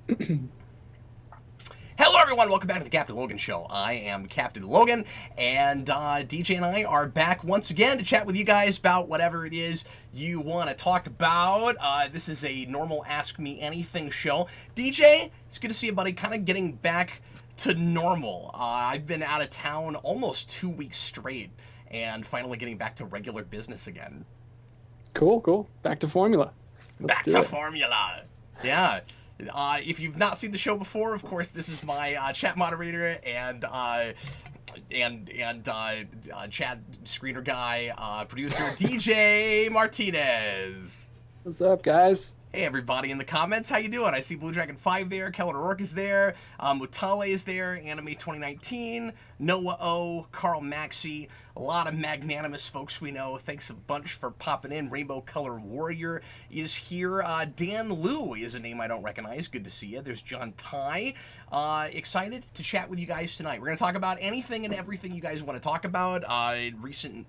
Hello, everyone. Welcome back to the Captain Logan Show. I am Captain Logan, and DJ and I are back once again to chat with you guys about whatever it is you want to talk about. This is a normal Ask Me Anything show. DJ, it's good to see you, buddy. Kind of getting back to normal. I've been out of town almost 2 weeks straight, and finally getting back to regular business again. Cool. Back to formula. Back to formula. Yeah. If you've not seen the show before, of course, this is my chat moderator and chat screener guy, producer DJ Martinez. What's up, guys? Hey, everybody in the comments, how you doing? I see Blue Dragon 5 there, Kellen O'Rourke is there, Mutale is there, Anime 2019, Noah O, Carl Maxey, a lot of magnanimous folks we know. Thanks a bunch for popping in. Rainbow Color Warrior is here. Dan Liu is a name I don't recognize. Good to see you. There's John Tai. Excited to chat with you guys tonight. We're going to talk about anything and everything you guys want to talk about. Recent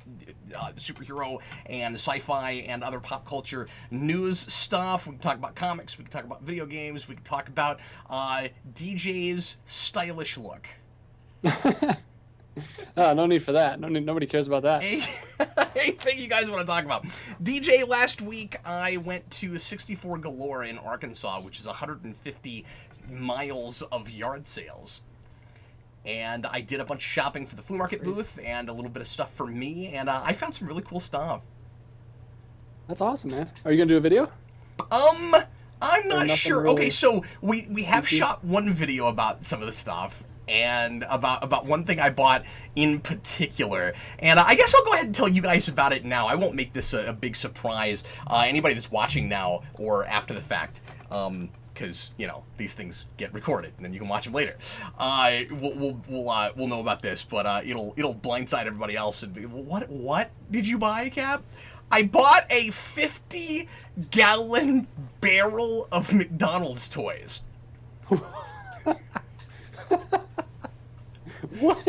superhero and sci-fi and other pop culture news stuff. We can talk about comics. We can talk about video games. We can talk about DJ's stylish look. No need for that. Nobody cares about that. Anything you guys want to talk about. DJ, last week I went to 64 Galore in Arkansas, which is 150 miles of yard sales. And I did a bunch of shopping for the flea market booth and a little bit of stuff for me, and I found some really cool stuff. That's awesome, man. Are you going to do a video? I'm not sure. Really okay, so we have shot one video about some of the stuff. And about one thing I bought in particular. And I guess I'll go ahead and tell you guys about it now. I won't make this a big surprise. Anybody that's watching now or after the fact, because, you know, these things get recorded and then you can watch them later. We'll know about this, but it'll blindside everybody else and be, what did you buy, Cap? I bought a 50-gallon barrel of McDonald's toys. What?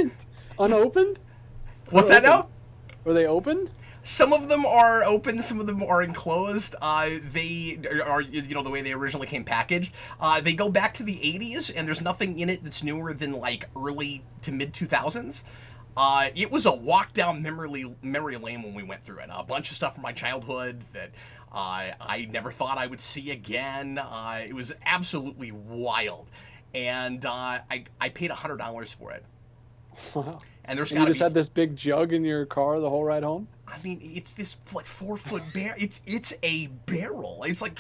Unopened? What's that now? Were they opened? Some of them are open, some of them are enclosed. They are, you know, the way they originally came packaged. They go back to the 80s, and there's nothing in it that's newer than, like, early to mid-2000s. It was a walk down memory lane when we went through it. A bunch of stuff from my childhood that I never thought I would see again. It was absolutely wild. And I paid $100 for it. Wow. And there's you just had this big jug in your car the whole ride home? I mean, it's this like 4-foot barrel. It's a barrel. It's like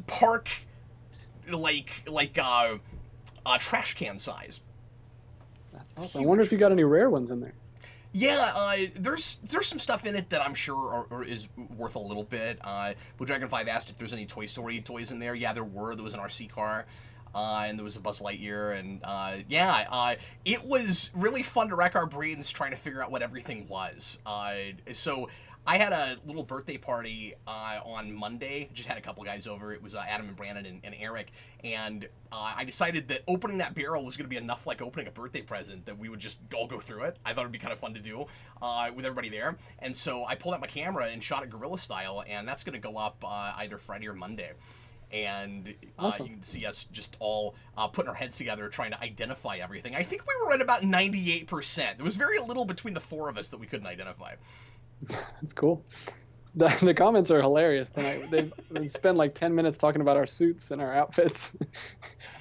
park trash can size. That's awesome. I wonder if you got any rare ones in there. Yeah, there's some stuff in it that I'm sure is worth a little bit. Blue Dragon 5 asked if there's any Toy Story toys in there. Yeah, there were. There was an RC car, and there was a Buzz Lightyear, and it was really fun to rack our brains trying to figure out what everything was. So I had a little birthday party on Monday. Just had a couple guys over. It was Adam and Brandon and Eric. And I decided that opening that barrel was going to be enough like opening a birthday present, that we would just all go through it. I thought it would be kind of fun to do with everybody there. And so I pulled out my camera and shot it guerrilla style. And that's going to go up either Friday or Monday. And awesome. You can see us just all putting our heads together trying to identify everything. I think we were at about 98%. There was very little between the four of us that we couldn't identify. That's cool. The comments are hilarious tonight. They spend like 10 minutes talking about our suits and our outfits.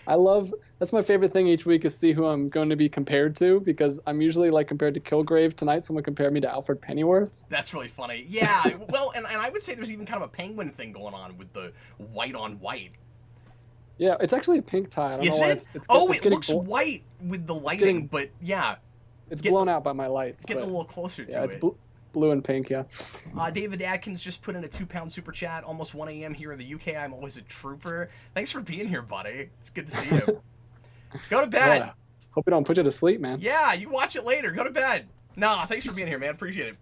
That's my favorite thing each week is see who I'm going to be compared to, because I'm usually like compared to Kilgrave. Tonight someone compared me to Alfred Pennyworth. That's really funny. Yeah, well, and I would say there's even kind of a penguin thing going on with the white on white. Yeah, it's actually a pink tie. I don't know why it looks white with the lighting, but yeah. It's blown out by my lights. It's getting a little closer to it. Yeah, it's blue and pink, yeah. David Adkins just put in a £2 super chat, almost 1 a.m. here in the UK. I'm always a trooper. Thanks for being here, buddy. It's good to see you. Go to bed. Yeah. Hope we don't put you to sleep, man. Yeah, you watch it later. Go to bed. Nah, thanks for being here, man. Appreciate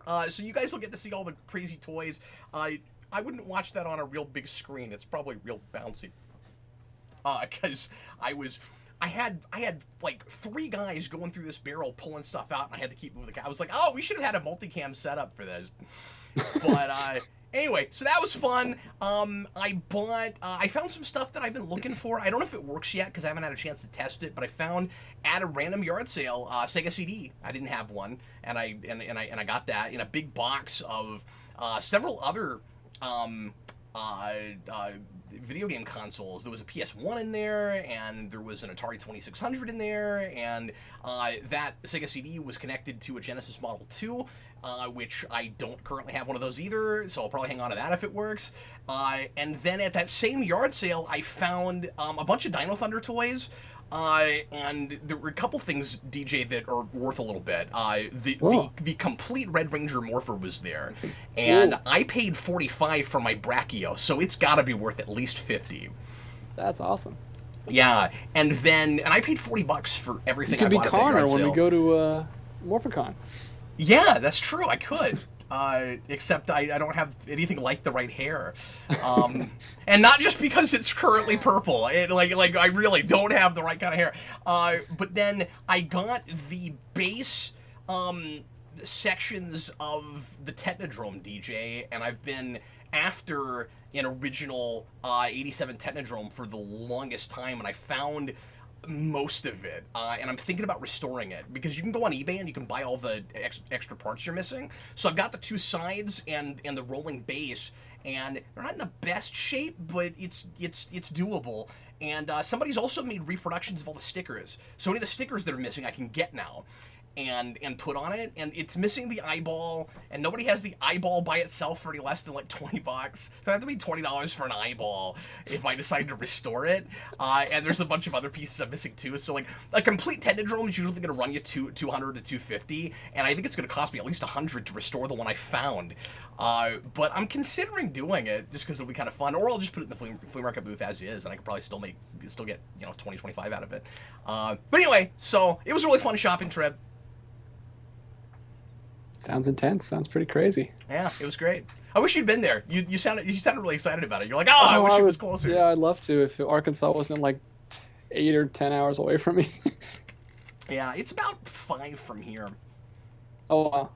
it. So you guys will get to see all the crazy toys. I wouldn't watch that on a real big screen. It's probably real bouncy. Because I had like 3 guys going through this barrel pulling stuff out, and I had to keep moving the camera. I was like, oh, we should have had a multicam setup for this. But Anyway, so that was fun. I found some stuff that I've been looking for. I don't know if it works yet because I haven't had a chance to test it, but I found at a random yard sale Sega CD. I didn't have one, and I got that in a big box of several other video game consoles. There was a PS1 in there, and there was an Atari 2600 in there, and that Sega CD was connected to a Genesis Model 2, which I don't currently have one of those either, so I'll probably hang on to that if it works. And then at that same yard sale, I found a bunch of Dino Thunder toys. And there were a couple things, DJ, that are worth a little bit. The complete Red Ranger Morpher was there, and I paid $45 for my Brachio, so it's got to be worth at least $50. That's awesome. Yeah, and I paid $40 for everything. You could I be bought Connor at when we go to Morphicon. Yeah, that's true. I could. Except I don't have anything like the right hair. And not just because it's currently purple. Like I really don't have the right kind of hair. But then I got the base sections of the Technodrome, DJ, and I've been after an original 87 Technodrome for the longest time, and I found most of it, and I'm thinking about restoring it because you can go on eBay and you can buy all the extra parts you're missing. So I've got the two sides and the rolling base, and they're not in the best shape, but it's doable. And somebody's also made reproductions of all the stickers, so any of the stickers that are missing I can get now and put on it, and it's missing the eyeball, and nobody has the eyeball by itself for any less than like $20. So I have to pay $20 for an eyeball if I decide to restore it. And there's a bunch of other pieces I'm missing too. So like a complete Technodrome is usually going to run you $200 to $250, and I think it's going to cost me at least $100 to restore the one I found. But I'm considering doing it just because it'll be kind of fun, or I'll just put it in the flea market booth as is, and I could probably still get 20, 25 out of it. But anyway, so it was a really fun shopping trip. Sounds intense. Sounds pretty crazy. Yeah, it was great. I wish you'd been there. You sounded really excited about it. You're like, I wish it was closer. Yeah, I'd love to if Arkansas wasn't like 8 or 10 hours away from me. Yeah, it's about 5 from here. Oh, wow.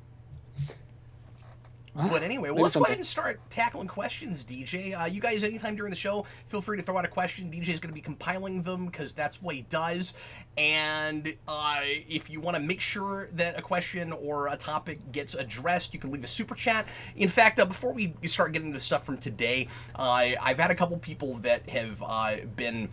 But anyway, well, let's go ahead and start tackling questions, DJ. You guys, anytime during the show, feel free to throw out a question. DJ's going to be compiling them because that's what he does. And if you want to make sure that a question or a topic gets addressed, you can leave a super chat. In fact, before we start getting into stuff from today, I've had a couple people that have been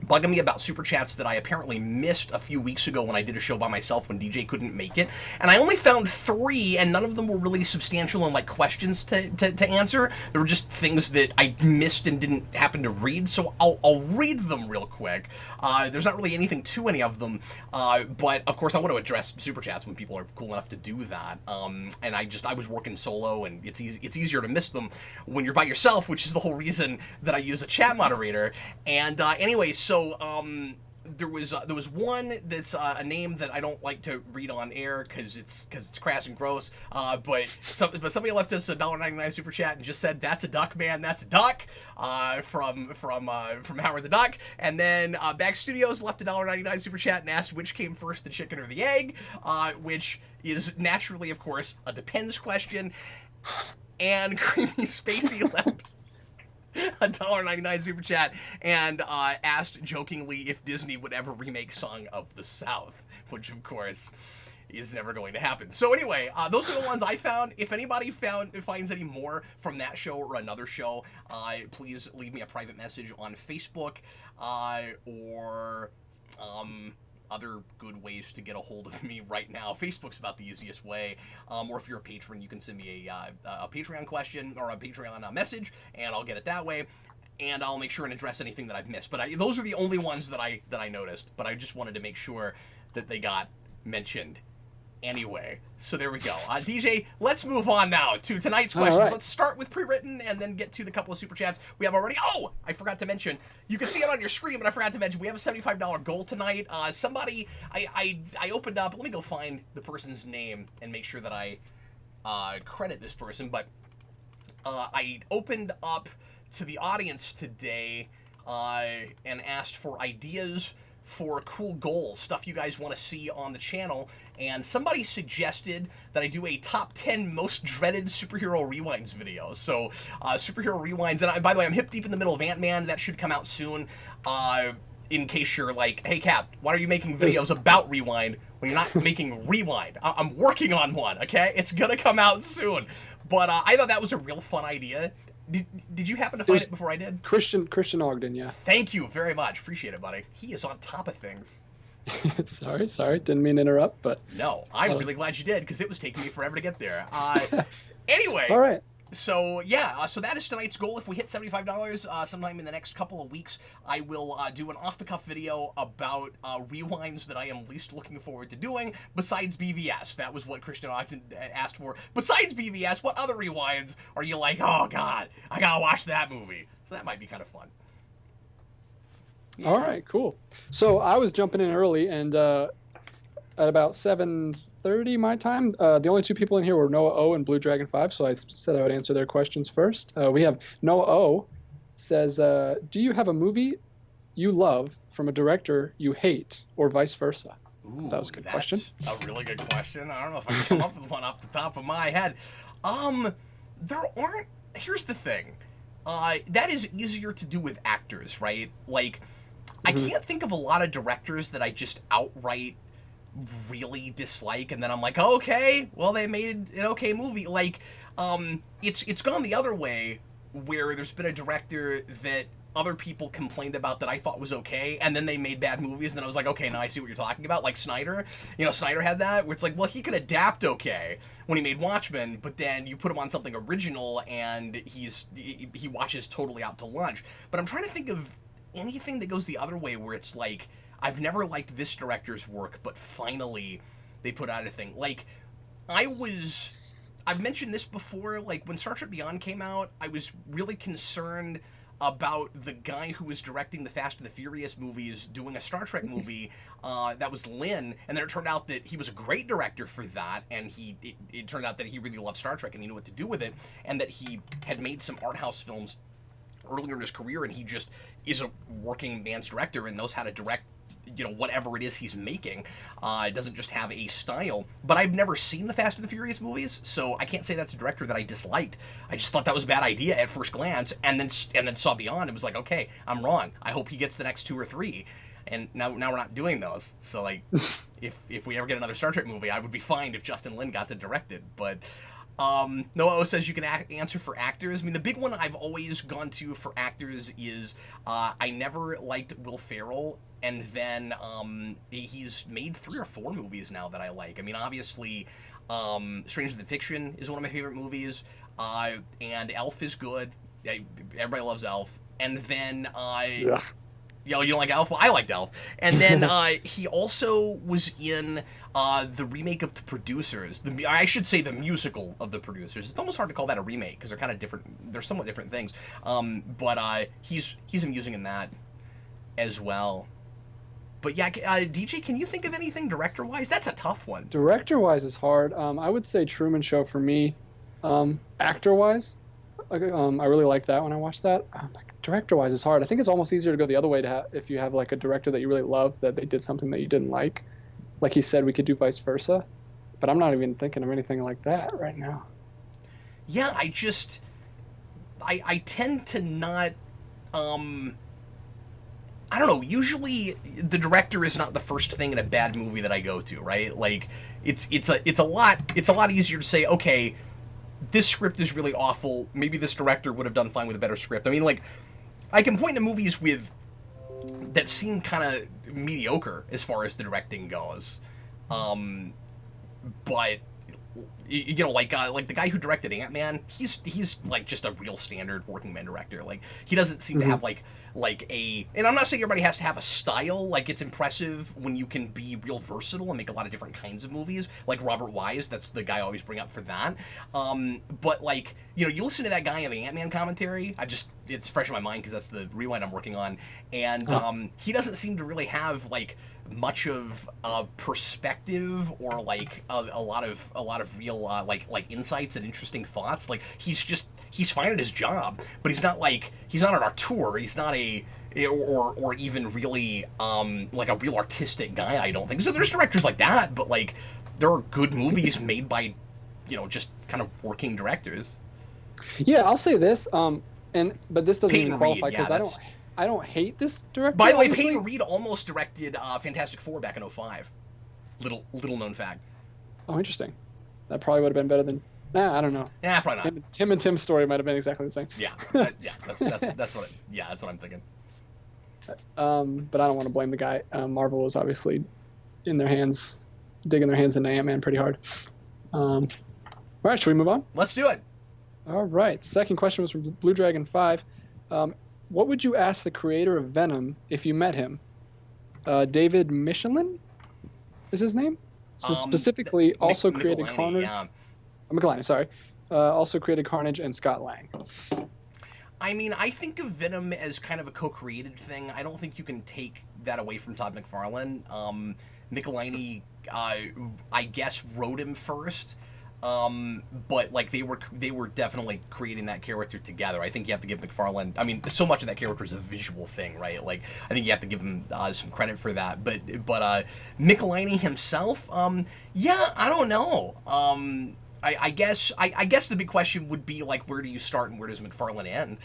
bugging me about super chats that I apparently missed a few weeks ago when I did a show by myself when DJ couldn't make it, and I only found 3, and none of them were really substantial and like questions to answer. They were just things that I missed and didn't happen to read, so I'll read them real quick. There's not really anything to any of them, but of course I want to address super chats when people are cool enough to do that. And I was working solo, and it's easier to miss them when you're by yourself, which is the whole reason that I use a chat moderator. And anyway, so there was one that's a name that I don't like to read on air because it's crass and gross. But somebody left us a $1.99 super chat and just said, "That's a duck, man. That's a duck." From Howard the Duck. And then Back Studios left a $1.99 super chat and asked which came first, the chicken or the egg, which is naturally, of course, a depends question. And Creamy Spacey left a $1.99 super chat and asked jokingly if Disney would ever remake Song of the South, which of course is never going to happen. So anyway, those are the ones I found. If anybody finds any more from that show or another show, please leave me a private message on Facebook or other good ways to get a hold of me right now. Facebook's about the easiest way. Or if you're a patron, you can send me a Patreon question or a Patreon message, and I'll get it that way. And I'll make sure and address anything that I've missed. But those are the only ones that I noticed. But I just wanted to make sure that they got mentioned. Anyway, so there we go. DJ, let's move on now to tonight's questions. Right. Let's start with pre-written and then get to the couple of super chats we have already. Oh, I forgot to mention. You can see it on your screen, but I forgot to mention we have a $75 goal tonight. Somebody, I opened up. Let me go find the person's name and make sure that I credit this person. But I opened up to the audience today and asked for ideas for cool goals, stuff you guys want to see on the channel, and somebody suggested that I do a top 10 most dreaded superhero rewinds video. So, superhero rewinds, and by the way, I'm hip deep in the middle of Ant-Man. That should come out soon. In case you're like, hey Cap, why are you making videos about Rewind when you're not making Rewind? I'm working on one, okay? It's gonna come out soon. But I thought that was a real fun idea. Did you happen to find it before I did? Christian Ogden, yeah. Thank you very much. Appreciate it, buddy. He is on top of things. Sorry. Didn't mean to interrupt, but... No, I'm really glad you did, because it was taking me forever to get there. Anyway. All right. So, yeah, so that is tonight's goal. If we hit $75 sometime in the next couple of weeks, I will do an off-the-cuff video about rewinds that I am least looking forward to doing, besides BVS. That was what Christian Ogden asked for. Besides BVS, what other rewinds are you like, oh, God, I gotta watch that movie? So that might be kind of fun. Yeah. All right, cool. So I was jumping in early, and at about 7:30 my time, the only two people in here were Noah O and Blue Dragon 5, so I said I would answer their questions first. We have Noah O says, do you have a movie you love from a director you hate, or vice versa? Ooh, that was a good question. A really good question. I don't know if I can come up with one off the top of my head. There aren't... Here's the thing. That is easier to do with actors, right? Like, I can't think of a lot of directors that I just outright really dislike, and then I'm like, oh, okay, well, they made an okay movie. Like, it's gone the other way, where there's been a director that other people complained about that I thought was okay, and then they made bad movies, and then I was like, okay, now I see what you're talking about. Like Snyder, Snyder had that, where it's like, well, he could adapt okay when he made Watchmen, but then you put him on something original, and he watches totally out to lunch. But I'm trying to think of anything that goes the other way, where it's like, I've never liked this director's work, but finally they put out a thing. Like, I've mentioned this before, like, when Star Trek Beyond came out, I was really concerned about the guy who was directing the Fast and the Furious movies doing a Star Trek movie. That was Lin, and then it turned out that he was a great director for that, and it turned out that he really loved Star Trek and he knew what to do with it, and that he had made some art house films earlier in his career, and he just is a working man's director and knows how to direct whatever it is he's making. It doesn't just have a style. But I've never seen the Fast and the Furious movies, so I can't say that's a director that I disliked. I just thought that was a bad idea at first glance, and then saw Beyond and was like, okay, I'm wrong. I hope he gets the next 2 or 3. And now we're not doing those. So, like, if we ever get another Star Trek movie, I would be fine if Justin Lin got to direct it. But Noah O says you can answer for actors. I mean, the big one I've always gone to for actors is I never liked Will Ferrell, and then he's made 3 or 4 movies now that I like. I mean, obviously, Stranger Than Fiction is one of my favorite movies, and Elf is good. Everybody loves Elf. And then you don't like Elf? Well, I liked Elf. And then he also was in the remake of The Producers. I should say the musical of The Producers. It's almost hard to call that a remake because they're kind of different. They're somewhat different things. But he's amusing in that as well. But yeah, DJ, can you think of anything director-wise? That's a tough one. Director-wise is hard. I would say Truman Show for me. Actor-wise, I really liked that when I watched that. Director-wise is hard. I think it's almost easier to go the other way if you have like a director that you really love that they did something that you didn't like. Like he said, we could do vice versa. But I'm not even thinking of anything like that right now. Yeah, I tend to not... I don't know, usually the director is not the first thing in a bad movie that I go to, right? Like, it's a lot easier to say, okay, this script is really awful, maybe this director would have done fine with a better script. I mean, like, I can point to movies that seem kind of mediocre as far as the directing goes. But, like the guy who directed Ant-Man, he's like just a real standard working man director. Like, he doesn't seem to have like and I'm not saying everybody has to have a style. Like, it's impressive when you can be real versatile and make a lot of different kinds of movies. Like Robert Wise, that's the guy I always bring up for that. But like, you listen to that guy in the Ant-Man commentary. It's fresh in my mind because that's the rewind I'm working on, and he doesn't seem to really have like much of a perspective or like a lot of real like insights and interesting thoughts. Like, he's fine at his job, but he's not an auteur. He's not a or even really like a real artistic guy. I don't think so. There's directors like that, but like there are good movies made by just kind of working directors. Yeah, I'll say this. But this doesn't Peyton even qualify Reed, yeah, because I don't hate this director. By the way, obviously. Peyton Reed almost directed Fantastic Four back in '05. Little known fact. Oh, interesting. That probably would have been better than. Nah, I don't know. Yeah, probably not. Tim and Tim's story might have been exactly the same. Yeah, yeah, that's what. That's what I'm thinking. But I don't want to blame the guy. Marvel was obviously in their hands, digging their hands into Ant-Man pretty hard. All right, should we move on? Let's do it. All right. Second question was from Blue Dragon 5. What would you ask the creator of Venom if you met him? David Michelin is his name? So specifically also created Carnage. Yeah. Michelin, sorry. Also created Carnage and Scott Lang. I mean, I think of Venom as kind of a co-created thing. I don't think you can take that away from Todd McFarlane. Michelini, I guess, wrote him first. But like they were definitely creating that character together. I think you have to give McFarlane. I mean, so much of that character is a visual thing, right? Like I think you have to give him some credit for that. But Michelini himself, yeah, I don't know. I guess the big question would be like, where do you start and where does McFarlane end?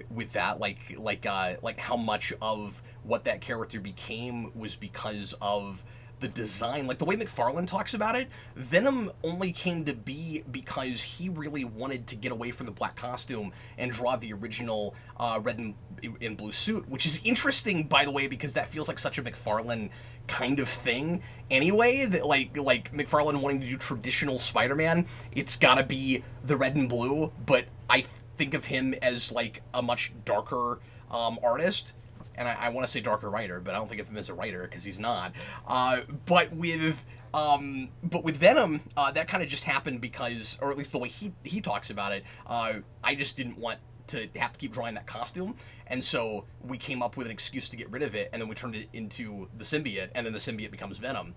With that, like how much of what that character became was because of the design, like the way McFarlane talks about it. Venom only came to be because he really wanted to get away from the black costume and draw the original red and blue suit, which is interesting, by the way, because that feels like such a McFarlane kind of thing anyway, that like McFarlane wanting to do traditional Spider-Man, it's gotta be the red and blue, but I think of him as like a much darker artist. And I want to say darker writer, but I don't think of him as a writer because he's not. But with Venom, that kind of just happened because, or at least the way he talks about it, I just didn't want to have to keep drawing that costume, and so we came up with an excuse to get rid of it, and then we turned it into the symbiote, and then the symbiote becomes Venom.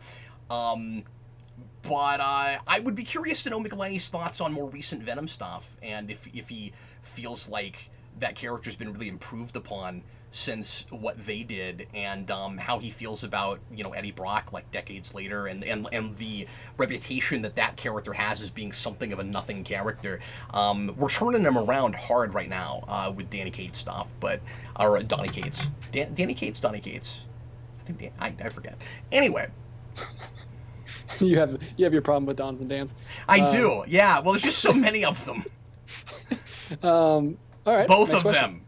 But I would be curious to know Michelini's thoughts on more recent Venom stuff, and if he feels like that character's been really improved upon since what they did, and how he feels about Eddie Brock like decades later, and the reputation that character has as being something of a nothing character. We're turning him around hard right now with Danny Cates stuff, or Donny Cates, Danny Cates, Donny Cates. I think I forget. Anyway. You have your problem with Dons and Dans. I do, yeah. Well, there's just so many of them. All right. Both of them.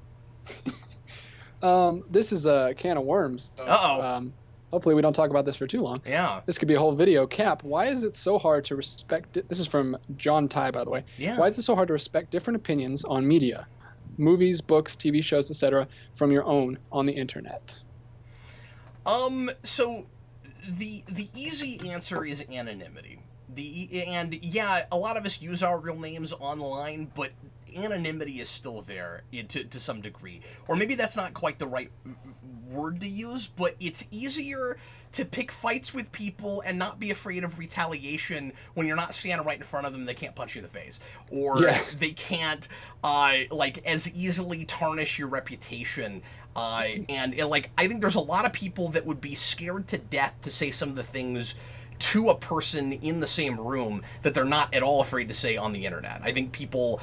This is a can of worms. So, uh-oh. Hopefully we don't talk about this for too long. Yeah. This could be a whole video. Cap, why is it so hard to respect... This is from John Ty, by the way. Yeah. Why is it so hard to respect different opinions on media? Movies, books, TV shows, etc. from your own on the internet? So the easy answer is anonymity. And yeah, a lot of us use our real names online, but anonymity is still there to some degree. Or maybe that's not quite the right word to use, but it's easier to pick fights with people and not be afraid of retaliation when you're not standing right in front of them. They can't punch you in the face, or they can't as easily tarnish your reputation. And like, I think there's a lot of people that would be scared to death to say some of the things to a person in the same room that they're not at all afraid to say on the internet. I think people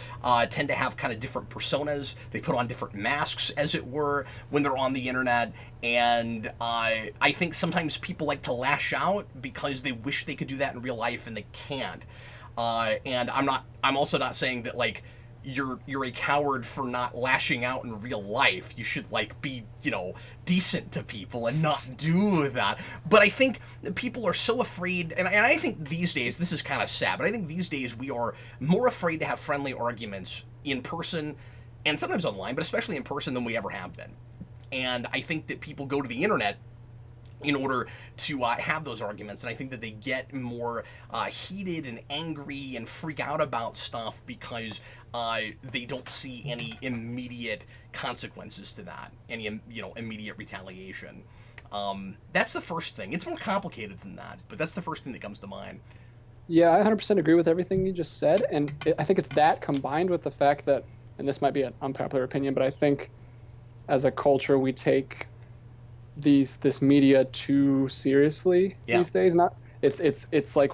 tend to have kind of different personas. They put on different masks, as it were, when they're on the internet. And I think sometimes people like to lash out because they wish they could do that in real life and they can't. And I'm also not saying that like you're a coward for not lashing out in real life. You should like be, decent to people and not do that. But I think people are so afraid, and I think these days, this is kind of sad, but I think these days we are more afraid to have friendly arguments in person, and sometimes online, but especially in person, than we ever have been. And I think that people go to the internet in order to have those arguments, and I think that they get more heated and angry and freak out about stuff because they don't see any immediate consequences to that, any immediate retaliation. That's the first thing. It's more complicated than that, but that's the first thing that comes to mind. Yeah, I 100% agree with everything you just said, and I think it's that combined with the fact that, and this might be an unpopular opinion, but I think as a culture we take this media too seriously Yeah. these days. Not it's like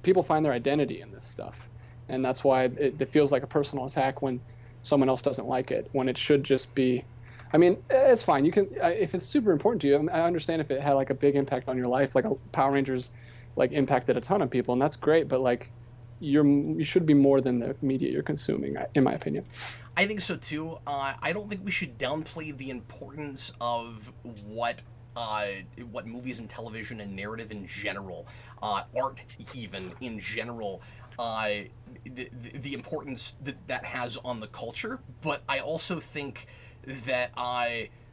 people find their identity in this stuff, and that's why it feels like a personal attack when someone else doesn't like it, when it should just be. I mean, it's fine. You can if it's super important to you. I understand if it had like a big impact on your life, like Power Rangers, like impacted a ton of people, and that's great. But like, you should be more than the media you're consuming, in my opinion. I think so too. I don't think we should downplay the importance of what movies and television and narrative in general, art even in general, the importance that has on the culture. But I also think that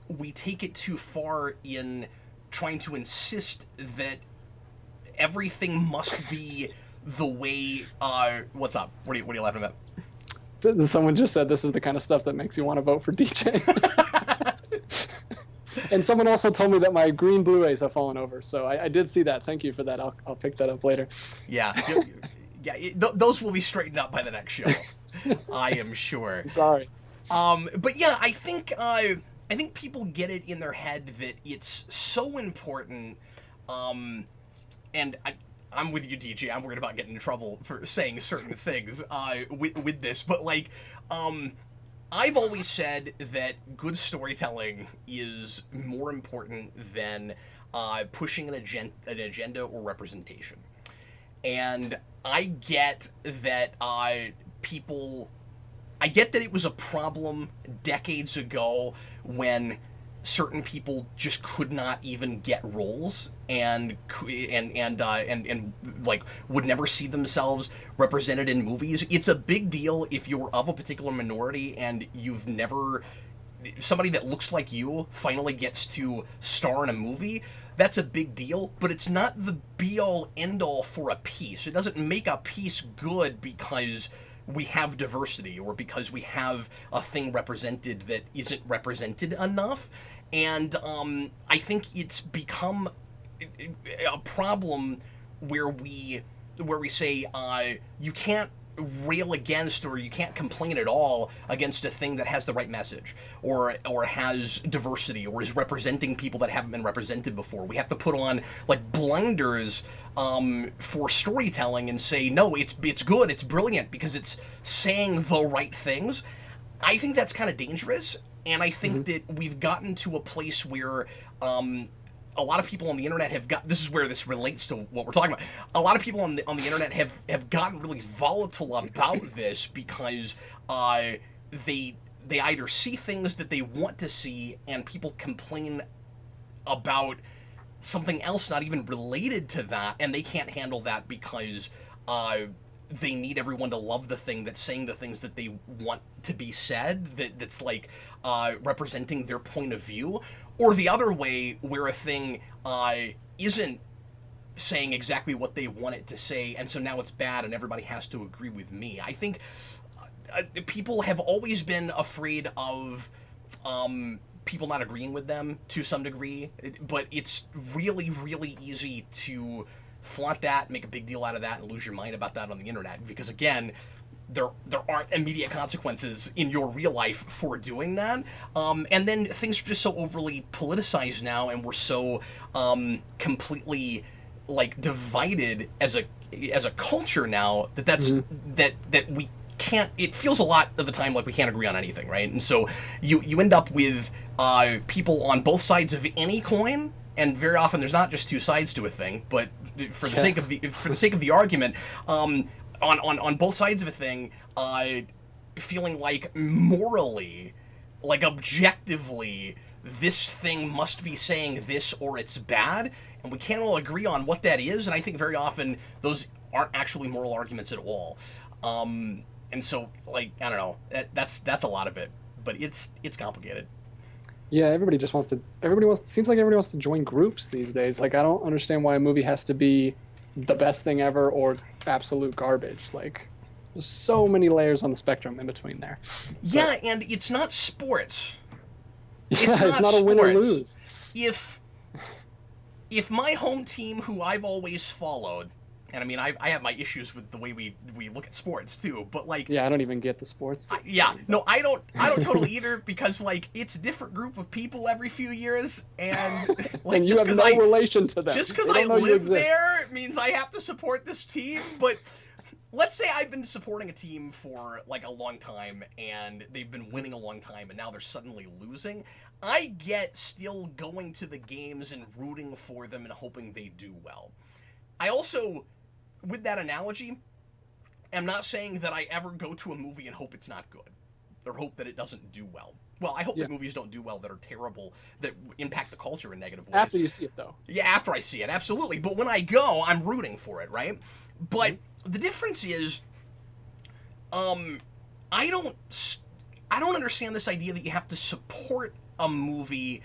we take it too far in trying to insist that everything must be the way. What's up? What are you laughing about? Someone just said this is the kind of stuff that makes you want to vote for DJ. And someone also told me that my green Blu-rays have fallen over, so I did see that. Thank you for that. I'll pick that up later. Yeah, those will be straightened up by the next show. I am sure. I'm sorry. But yeah, I think people get it in their head that it's so important, and I'm with you, DJ. I'm worried about getting in trouble for saying certain things with this, but like, I've always said that good storytelling is more important than pushing an agenda or representation. And I get that I get that it was a problem decades ago when certain people just could not even get roles and like would never see themselves represented in movies. It's a big deal if you're of a particular minority and you've never somebody that looks like you finally gets to star in a movie. That's a big deal, but it's not the be-all end-all for a piece. It doesn't make a piece good because we have diversity or because we have a thing represented that isn't represented enough. And I think it's become a problem where we say you can't rail against or you can't complain at all against a thing that has the right message or has diversity or is representing people that haven't been represented before. We have to put on like blinders for storytelling and say, no, it's good, it's brilliant because it's saying the right things. I think that's kind of dangerous, and I think that we've gotten to a place where a lot of people on the internet have got. This is where this relates to what we're talking about. A lot of people on the internet have gotten really volatile about this because they either see things that they want to see, and people complain about something else not even related to that, and they can't handle that because they need everyone to love the thing that's saying the things that they want to be said, that's like representing their point of view. Or the other way, where a thing isn't saying exactly what they want it to say, and so now it's bad and everybody has to agree with me. I think people have always been afraid of people not agreeing with them to some degree, but it's really, really easy to flaunt that, make a big deal out of that, and lose your mind about that on the internet. Because again, there aren't immediate consequences in your real life for doing that. And then things are just so overly politicized now, and we're so completely like divided as a culture now that we can't. It feels a lot of the time like we can't agree on anything, right? And so you end up with people on both sides of any coin. And very often there's not just two sides to a thing, but for the sake of the argument, on both sides of a thing, feeling like morally, like objectively, this thing must be saying this or it's bad, and we can't all agree on what that is. And I think very often those aren't actually moral arguments at all. And so, like, I don't know, that's a lot of it, but it's complicated. Yeah, seems like everybody wants to join groups these days. Like, I don't understand why a movie has to be the best thing ever or absolute garbage. Like, there's so many layers on the spectrum in between there. Yeah, and it's not sports. It's not a win or lose. If my home team, who I've always followed, And I mean, I have my issues with the way we look at sports too, but like, Yeah, I don't even get the sports. I don't totally either, because like it's a different group of people every few years, and like and you have no relation to them. Just because I live there means I have to support this team. But let's say I've been supporting a team for like a long time, and they've been winning a long time, and now they're suddenly losing. I get still going to the games and rooting for them and hoping they do well. I also, with that analogy, am not saying that I ever go to a movie and hope it's not good, or hope that it doesn't do well. Well, I hope that movies don't do well that are terrible, that impact the culture in negative ways. After you see it, though. Yeah, after I see it, absolutely. But when I go, I'm rooting for it, right? But the difference is, I don't understand this idea that you have to support a movie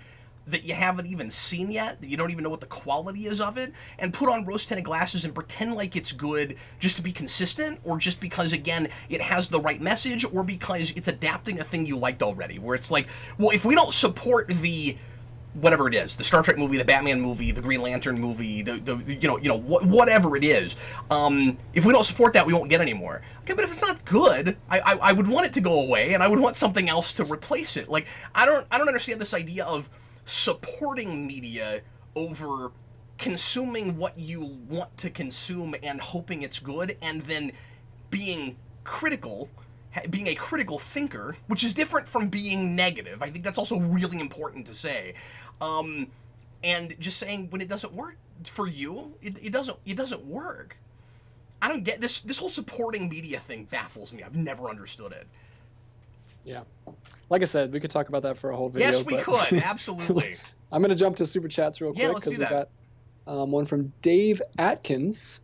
that you haven't even seen yet, that you don't even know what the quality is of it, and put on rose-tinted glasses and pretend like it's good just to be consistent, or just because, again, it has the right message, or because it's adapting a thing you liked already, where it's like, well, if we don't support the whatever it is, the Star Trek movie, the Batman movie, the Green Lantern movie, whatever it is, if we don't support that, we won't get any more. Okay, but if it's not good, I would want it to go away, and I would want something else to replace it. Like, I don't understand this idea of supporting media over consuming what you want to consume and hoping it's good, and then being critical, being a critical thinker, which is different from being negative. I think that's also really important to say. And just saying when it doesn't work for you, it doesn't work. I don't get this whole supporting media thing baffles me. I've never understood it. Yeah. Like I said, we could talk about that for a whole video. Yes, we could. Absolutely. I'm going to jump to Super Chats real quick, because we got one from Dave Atkins.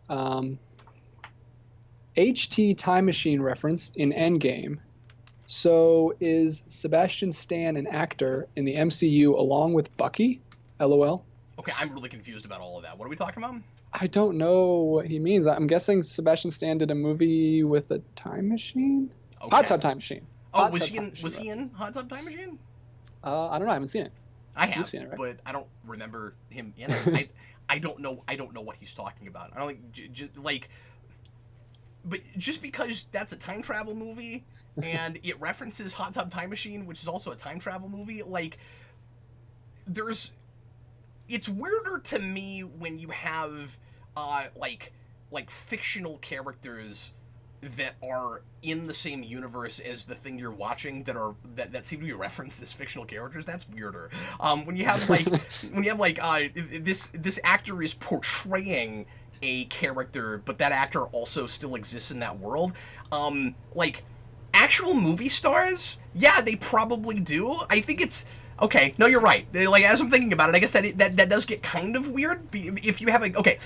HT Time Machine reference in Endgame. So is Sebastian Stan an actor in the MCU along with Bucky? LOL. Okay, I'm really confused about all of that. What are we talking about? I don't know what he means. I'm guessing Sebastian Stan did a movie with a time machine? Okay. Hot Tub Time Machine. Oh, was he in Hot Tub Time Machine? I don't know. I haven't seen it. I have, seen it, right? But I don't remember him in it. I don't know what he's talking about. I don't think but just because that's a time travel movie and it references Hot Tub Time Machine, which is also a time travel movie, like it's weirder to me when you have like fictional characters that are in the same universe as the thing you're watching that seem to be referenced as fictional characters. That's weirder. When you have this actor is portraying a character, but that actor also still exists in that world. Like actual movie stars, yeah, they probably do. I think it's okay. No, you're right. Like, as I'm thinking about it, I guess that does get kind of weird if you have okay.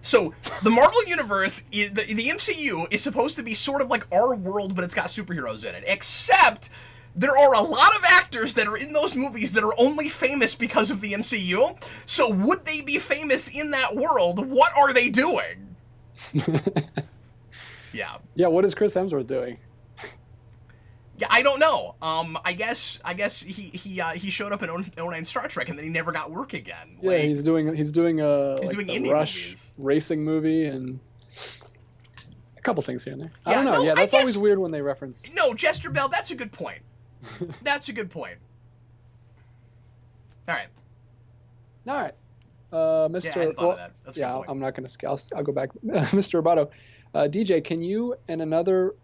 So, the Marvel Universe, the MCU, is supposed to be sort of like our world, but it's got superheroes in it. Except, there are a lot of actors that are in those movies that are only famous because of the MCU. So, would they be famous in that world? What are they doing? Yeah. Yeah, what is Chris Hemsworth doing? Yeah, I don't know. I guess he showed up in 09 Star Trek and then he never got work again. Yeah, he's doing indie Rush movies. Racing movie and a couple things here and there. I don't know. Yeah, that's always weird when they reference. No, Jester Bell, that's a good point. That's a good point. All right. Mr. Yeah, I hadn't thought of that. That's a good point. I'm not going to. I'll go back. Mr. Roboto, DJ, can you and another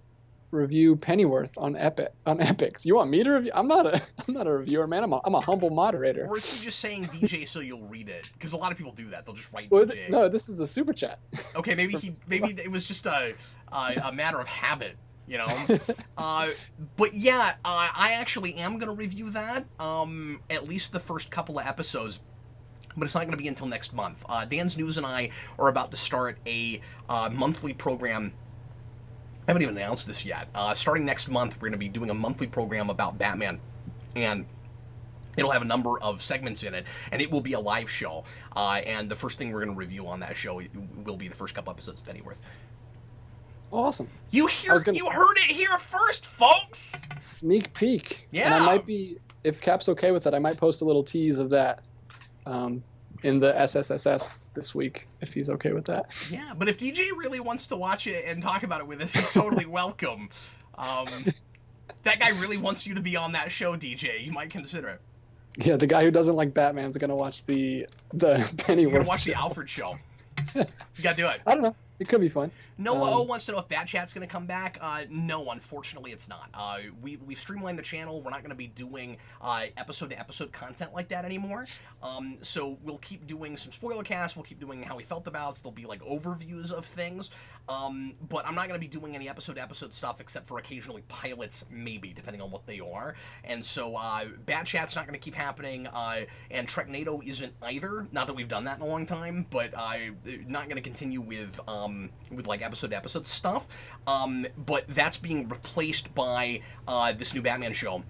review Pennyworth on Epics? You want me to review? I'm not a reviewer, man. I'm a humble moderator. Or is he just saying DJ so you'll read it? Because a lot of people do that. They'll just write well, DJ. No, this is a super chat. Okay, maybe it was just a matter of habit, you know. But yeah, I actually am gonna review that. At least the first couple of episodes. But it's not going to be until next month. Dan's News and I are about to start a monthly program. I haven't even announced this yet. Starting next month, we're going to be doing a monthly program about Batman. And it'll have a number of segments in it. And it will be a live show. And the first thing we're going to review on that show will be the first couple episodes of Pennyworth. Oh, awesome. You heard it here first, folks! Sneak peek. Yeah. And I might be, if Cap's okay with it, I might post a little tease of that. in the SSSS this week, if he's okay with that. Yeah, but if DJ really wants to watch it and talk about it with us, he's totally welcome. That guy really wants you to be on that show, DJ. You might consider it. Yeah, the guy who doesn't like Batman's gonna watch the Pennyworth. You're gonna watch the Alfred show. You gotta do it. I don't know. It could be fun. Noah O wants to know if Bat Chat's going to come back. No, unfortunately, it's not. We've streamlined the channel. We're not going to be doing episode-to-episode content like that anymore. So we'll keep doing some spoiler casts. We'll keep doing how we felt about it. There'll be like overviews of things. But I'm not going to be doing any episode-to-episode stuff except for occasionally pilots, maybe, depending on what they are. And so Bat Chat's not going to keep happening. And Treknado isn't either. Not that we've done that in a long time, but not going to continue with like episode-to-episode stuff, but that's being replaced by this new Batman show,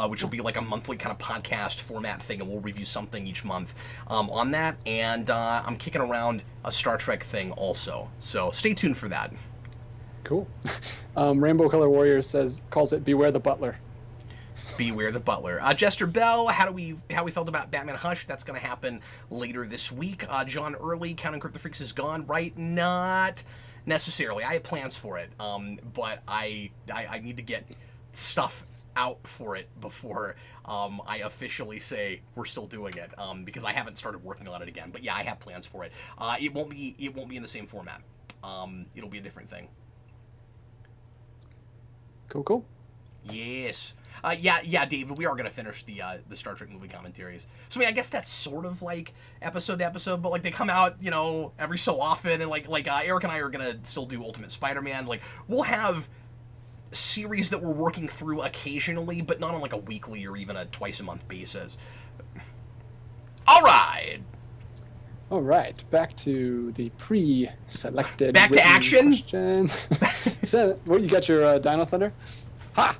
which will be like a monthly kind of podcast format thing, and we'll review something each month on that, and I'm kicking around a Star Trek thing also, so stay tuned for that. Cool. Rainbow Color Warrior calls it Beware the Butler. Beware the Butler. Jester Bell, how we felt about Batman Hush? That's going to happen later this week. John Early, Counting Crypt the Freaks is gone, right? Not necessarily. I have plans for it, but I need to get stuff out for it before I officially say we're still doing it, because I haven't started working on it again. But yeah, I have plans for it. It won't be in the same format. It'll be a different thing. Cool. Yes. Yeah, David, we are going to finish the Star Trek movie commentaries. So, I mean, I guess that's sort of like episode to episode, but, like, they come out, every so often, and, like Eric and I are going to still do Ultimate Spider-Man. Like, we'll have series that we're working through occasionally, but not on, like, a weekly or even a twice-a-month basis. All right, back to the pre-selected back to action. So, what, you got your Dino Thunder? Ha!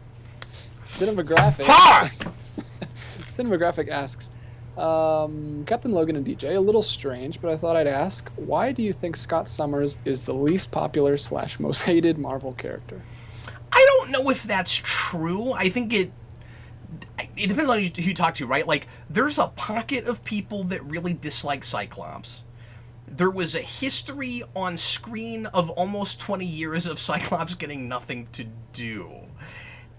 Cinematographic. Ha! Cinematographic asks, Captain Logan and DJ, a little strange, but I thought I'd ask, why do you think Scott Summers is the least popular / most hated Marvel character? I don't know if that's true. I think it depends on who you talk to, right? Like, there's a pocket of people that really dislike Cyclops. There was a history on screen of almost 20 years of Cyclops getting nothing to do.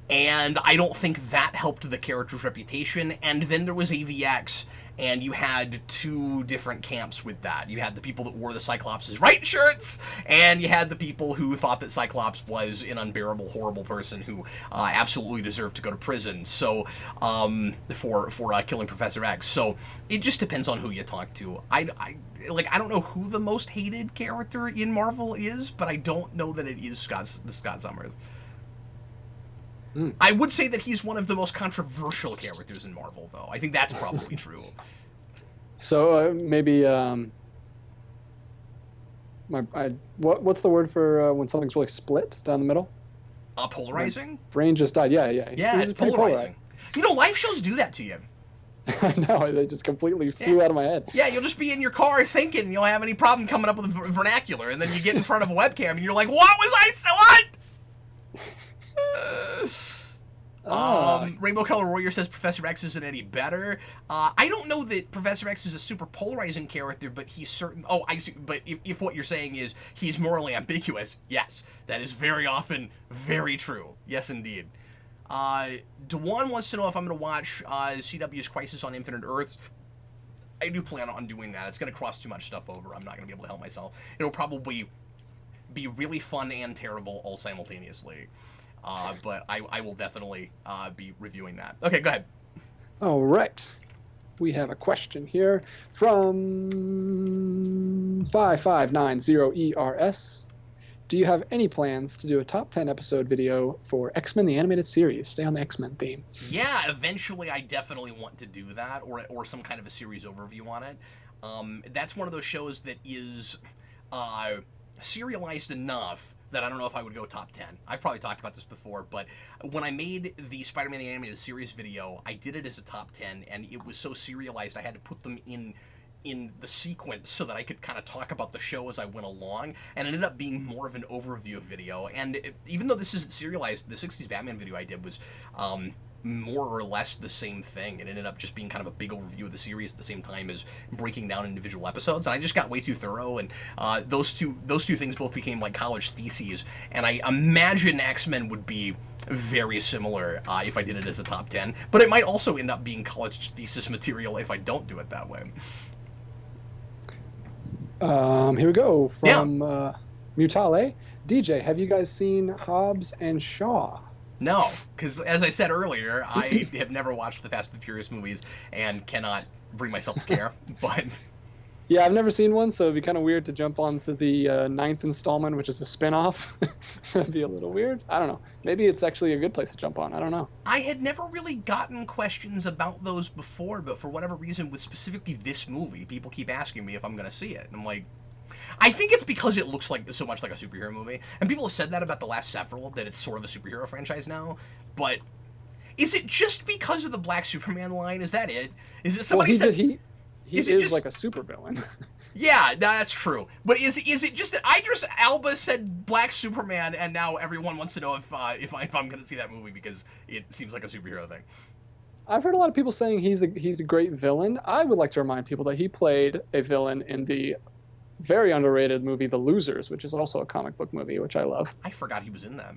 And I don't think that helped the character's reputation. And then there was AVX, and you had two different camps with that. You had the people that wore the Cyclops' right shirts, and you had the people who thought that Cyclops was an unbearable, horrible person who absolutely deserved to go to prison. So, for killing Professor X. So it just depends on who you talk to. I don't know who the most hated character in Marvel is, but I don't know that it is Scott Summers. I would say that he's one of the most controversial characters in Marvel, though. I think that's probably true. So maybe what's the word for when something's really split down the middle? Polarizing? My brain just died. Yeah. Yeah, it's polarizing. Live shows do that to you. I know, they just completely flew out of my head. Yeah, you'll just be in your car thinking you don't have any problem coming up with a vernacular, and then you get in front of a webcam and you're like, what was I so what? Rainbow Color Warrior says Professor X isn't any better. I don't know that Professor X is a super polarizing character, but he's certain. Oh, I see. But if what you're saying is he's morally ambiguous, yes, that is very often very true. Yes, indeed. Dewan wants to know if I'm going to watch CW's Crisis on Infinite Earths. I do plan on doing that. It's going to cross too much stuff over. I'm not going to be able to help myself. It'll probably be really fun and terrible all simultaneously. But I will definitely be reviewing that. Okay, go ahead. All right. We have a question here from 5590ERS. Do you have any plans to do a top 10 episode video for X-Men the Animated Series? Stay on the X-Men theme. Yeah, eventually I definitely want to do that, or some kind of a series overview on it. That's one of those shows that is serialized enough that I don't know if I would go top 10. I've probably talked about this before, but when I made the Spider-Man the Animated Series video, I did it as a top 10, and it was so serialized I had to put them in the sequence so that I could kind of talk about the show as I went along, and it ended up being more of an overview video. And even though this isn't serialized, the 60s Batman video I did was more or less the same thing. It ended up just being kind of a big overview of the series at the same time as breaking down individual episodes. And I just got way too thorough, and those two things both became like college theses. And I imagine X-Men would be very similar if I did it as a top 10, but it might also end up being college thesis material if I don't do it that way. Here we go from Mutale. DJ, have you guys seen Hobbs and Shaw? No, because as I said earlier, I have never watched the Fast and the Furious movies and cannot bring myself to care. But yeah, I've never seen one, so it'd be kind of weird to jump onto the 9th installment, which is a spin-off. That'd be a little weird. I don't know. Maybe it's actually a good place to jump on. I don't know. I had never really gotten questions about those before, but for whatever reason, with specifically this movie, people keep asking me if I'm going to see it. And I'm like, I think it's because it looks like so much like a superhero movie. And people have said that about the last several, that it's sort of a superhero franchise now. But is it just because of the Black Superman line? Is that it? Is it somebody said... He is just like a supervillain. Yeah, that's true. But is it just that Idris Elba said Black Superman, and now everyone wants to know if I'm going to see that movie because it seems like a superhero thing? I've heard a lot of people saying he's a great villain. I would like to remind people that he played a villain in the very underrated movie The Losers, which is also a comic book movie, which I love. I forgot he was in that.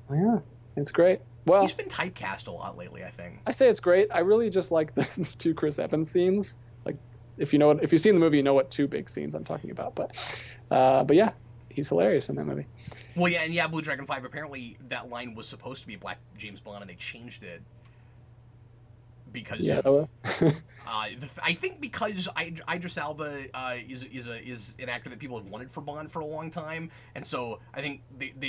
Oh, yeah, it's great. Well, he's been typecast a lot lately, I think. I say it's great. I really just like the two Chris Evans scenes. Like, if you've seen the movie, you know what two big scenes I'm talking about. But yeah, he's hilarious in that movie. Well, yeah, and Blue Dragon 5, apparently that line was supposed to be Black James Bond, and they changed it because I think because Idris Elba is an actor that people have wanted for Bond for a long time, and so I think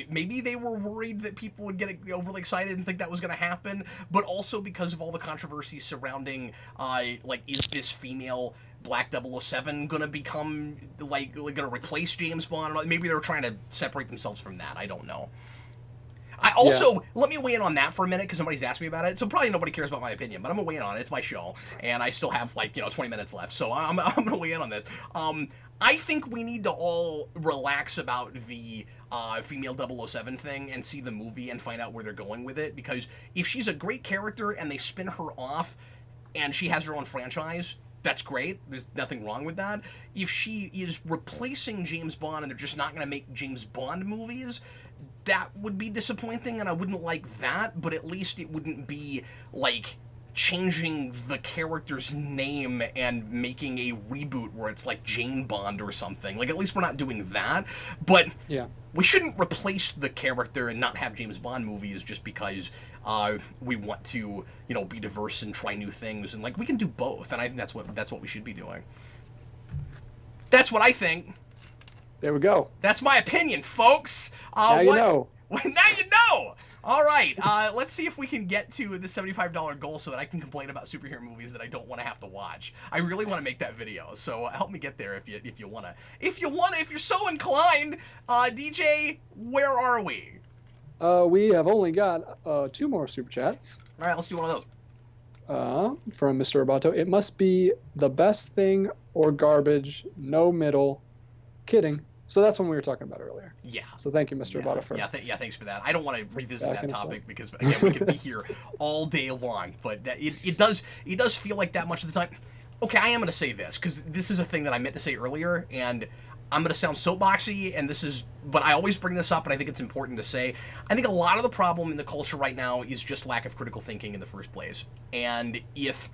maybe they were worried that people would get overly excited and think that was going to happen, but also because of all the controversy surrounding like, is this female Black 007 going to become like going to replace James Bond? Maybe they're trying to separate themselves from that. I don't know. Let me weigh in on that for a minute because nobody's asked me about it. So probably nobody cares about my opinion, but I'm gonna weigh in on it. It's my show, and I still have 20 minutes left, so I'm gonna weigh in on this. I think we need to all relax about the female 007 thing and see the movie and find out where they're going with it. Because if she's a great character and they spin her off, and she has her own franchise, that's great. There's nothing wrong with that. If she is replacing James Bond and they're just not gonna make James Bond movies, that would be disappointing, and I wouldn't like that, but at least it wouldn't be like changing the character's name and making a reboot where it's like Jane Bond or something. Like, at least we're not doing that. But yeah, we shouldn't replace the character and not have James Bond movies just because we want to, be diverse and try new things. And like, we can do both, and I think that's what we should be doing. That's what I think. There we go. That's my opinion, folks. Now you know. Now you know. All right. Let's see if we can get to the $75 goal so that I can complain about superhero movies that I don't want to have to watch. I really want to make that video, so help me get there if you wanna. If you're so inclined, DJ, where are we? We have only got 2 more super chats. All right, let's do one of those. From Mr. Roboto, it must be the best thing or garbage, no middle. Kidding. So that's when we were talking about earlier. Yeah. So thank you, Mr. Roboto. Thanks for that. I don't want to revisit that topic because again, we could be here all day long, but it does feel like that much of the time. Okay, I am going to say this because this is a thing that I meant to say earlier, and I'm going to sound soapboxy, but I always bring this up, and I think it's important to say. I think a lot of the problem in the culture right now is just lack of critical thinking in the first place, and if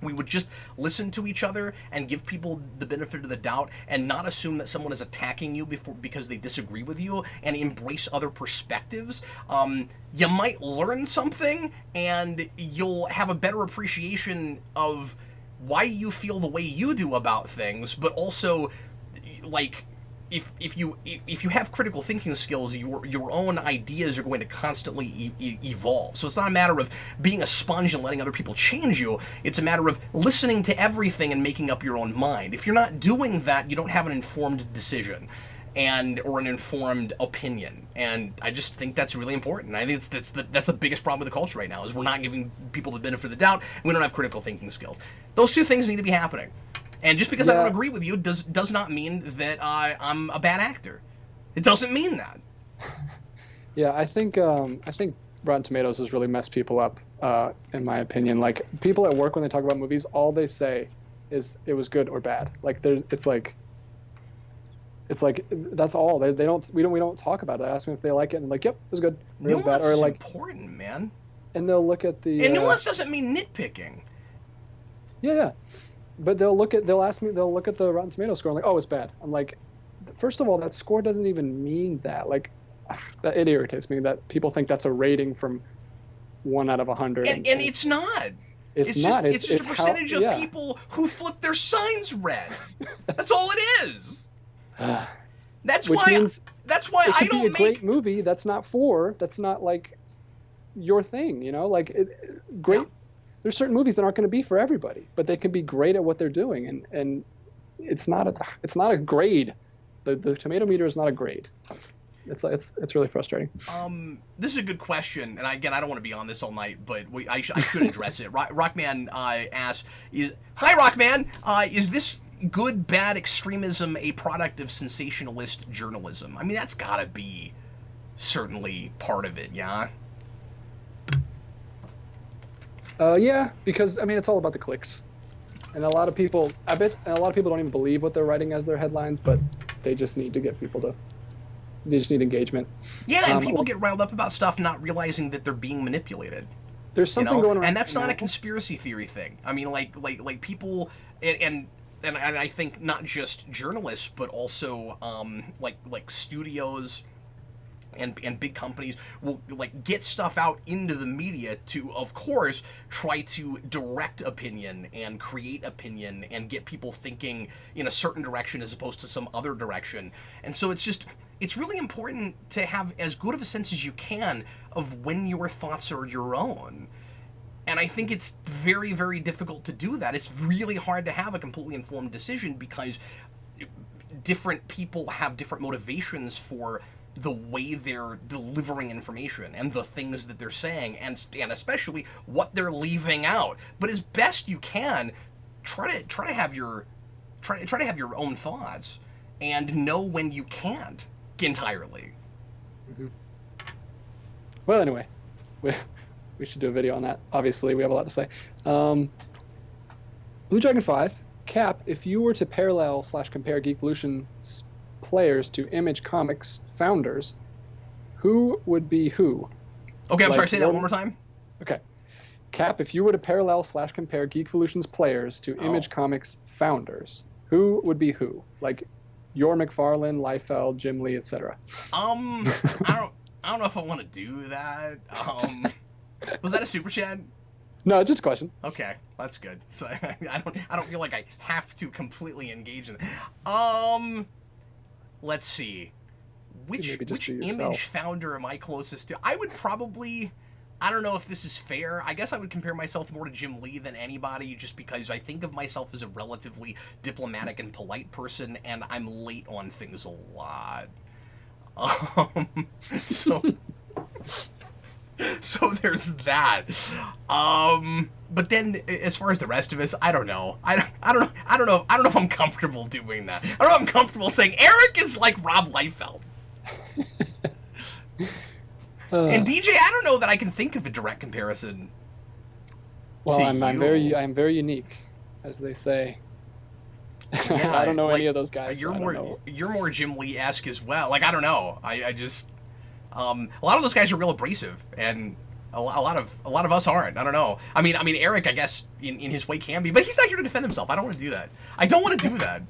we would just listen to each other and give people the benefit of the doubt and not assume that someone is attacking you because they disagree with you and embrace other perspectives, you might learn something and you'll have a better appreciation of why you feel the way you do about things, but also, like, if you have critical thinking skills, your own ideas are going to constantly evolve. So it's not a matter of being a sponge and letting other people change you. It's a matter of listening to everything and making up your own mind. If you're not doing that, you don't have an informed decision or an informed opinion. And I just think that's really important. I think that's the biggest problem with the culture right now is we're not giving people the benefit of the doubt. And we don't have critical thinking skills. Those two things need to be happening. And just because I don't agree with you does not mean that I'm a bad actor. It doesn't mean that. Yeah, I think Rotten Tomatoes has really messed people up in my opinion. Like people at work when they talk about movies, all they say is it was good or bad. Like it's like that's all. We don't talk about it. I ask them if they like it, and like, yep, it was good. Or it was bad. Or like important, man. And they'll look at the. And nuance doesn't mean nitpicking. Yeah. But they'll look at the Rotten Tomatoes score and like, oh, it's bad. I'm like, first of all, that score doesn't even mean that. Like, it irritates me that people think that's a rating from 1 out of 100. And it's not. It's not. It's just a percentage of people who flip their signs red. That's all it is. That's why I don't be a great movie. That's not like your thing, you know? Like great. Yeah. There's certain movies that aren't going to be for everybody, but they can be great at what they're doing, and it's not a grade. The tomato meter is not a grade. It's really frustrating. This is a good question, and again, I don't want to be on this all night, but I should address it. Rockman asks, "Hi, Rockman. Is this good, bad extremism a product of sensationalist journalism?" I mean, that's got to be certainly part of it, yeah. Yeah, because I mean it's all about the clicks, and a lot of people don't even believe what they're writing as their headlines, but they just need to get people to. They just need engagement. Yeah, and people get riled up about stuff, not realizing that they're being manipulated. There's something going on, and that's not a conspiracy theory thing. I mean, like people, and I think not just journalists, but also like studios. And big companies will like get stuff out into the media to, of course, try to direct opinion and create opinion and get people thinking in a certain direction as opposed to some other direction. And so it's really important to have as good of a sense as you can of when your thoughts are your own. And I think it's very, very difficult to do that. It's really hard to have a completely informed decision because different people have different motivations for the way they're delivering information and the things that they're saying and especially what they're leaving out. But as best you can, try to have your own thoughts and know when you can't entirely. Mm-hmm. Well, anyway, we should do a video on that. Obviously, we have a lot to say. Blue Dragon 5, Cap, if you were to parallel/compare Geekvolution's players to Image Comics founders, who would be who? Okay, I'm sorry, say that one more time. Okay. Cap, if you were to parallel/compare Geekvolution's players to Image Comics founders, who would be who? Like Yor McFarlane, Liefeld, Jim Lee, etc. I don't know if I want to do that. Was that a super chat? No, just a question. Okay, that's good. So I don't feel like I have to completely engage in it. Let's see. Which Image founder am I closest to? I would probably, I don't know if this is fair. I guess I would compare myself more to Jim Lee than anybody just because I think of myself as a relatively diplomatic and polite person, and I'm late on things a lot. So there's that. But then as far as the rest of us, I don't know. I don't know if I'm comfortable doing that. I don't know if I'm comfortable saying Eric is like Rob Liefeld. And DJ, I don't know that I can think of a direct comparison. Well, I'm very unique, as they say. Yeah, I don't know any of those guys. You're more Jim Lee-esque as well. Like I don't know. I just a lot of those guys are real abrasive, and a lot of us aren't. I don't know. I mean Eric, I guess in his way can be, but he's not here to defend himself. I don't want to do that. I don't want to do that.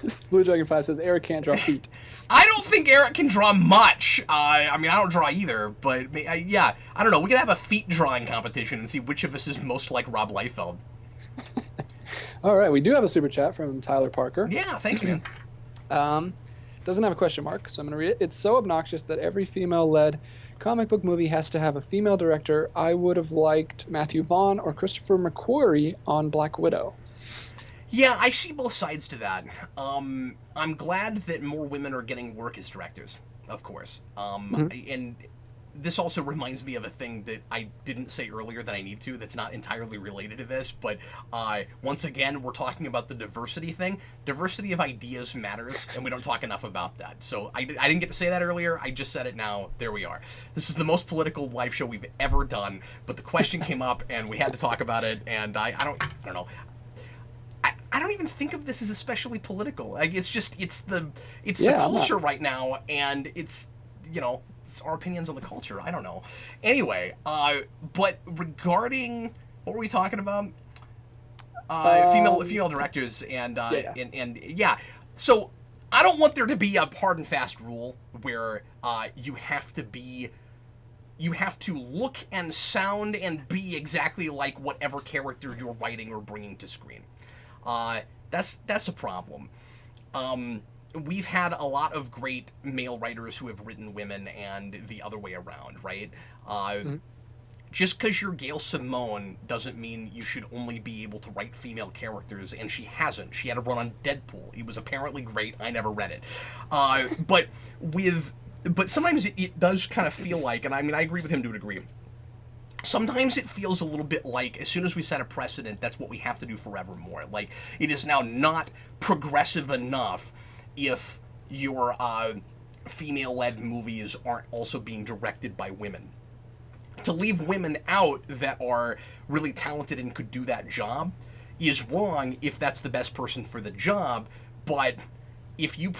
This Blue Dragon 5 says Eric can't draw feet. I don't think Eric can draw much. I mean, I don't draw either, but yeah, I don't know. We could have a feet drawing competition and see which of us is most like Rob Liefeld. All right, we do have a super chat from Tyler Parker. Yeah, thanks, man. Doesn't have a question mark, so I'm going to read it. It's so obnoxious that every female-led comic book movie has to have a female director. I would have liked Matthew Vaughn or Christopher McQuarrie on Black Widow. Yeah, I see both sides to that. I'm glad that more women are getting work as directors, of course. And this also reminds me of a thing that I didn't say earlier that I need to, that's not entirely related to this, but once again, we're talking about the diversity thing. Diversity of ideas matters, and we don't talk enough about that. So I didn't get to say that earlier. I just said it now. There we are. This is the most political live show we've ever done, but the question came up, and we had to talk about it, and I don't know. I don't even think of this as especially political. Like, it's the culture right now, and it's our opinions on the culture. I don't know. Anyway, but regarding what were we talking about? Female directors and So I don't want there to be a hard and fast rule where you have to look and sound and be exactly like whatever character you're writing or bringing to screen. That's a problem. We've had a lot of great male writers who have written women and the other way around, right? Just because you're Gail Simone doesn't mean you should only be able to write female characters, and she hasn't. She had a run on Deadpool. It was apparently great. I never read it. But sometimes it does kind of feel like, and I mean, I agree with him to a degree, sometimes it feels a little bit like as soon as we set a precedent, that's what we have to do forevermore. Like, it is now not progressive enough if your female-led movies aren't also being directed by women. To leave women out that are really talented and could do that job is wrong if that's the best person for the job, but if you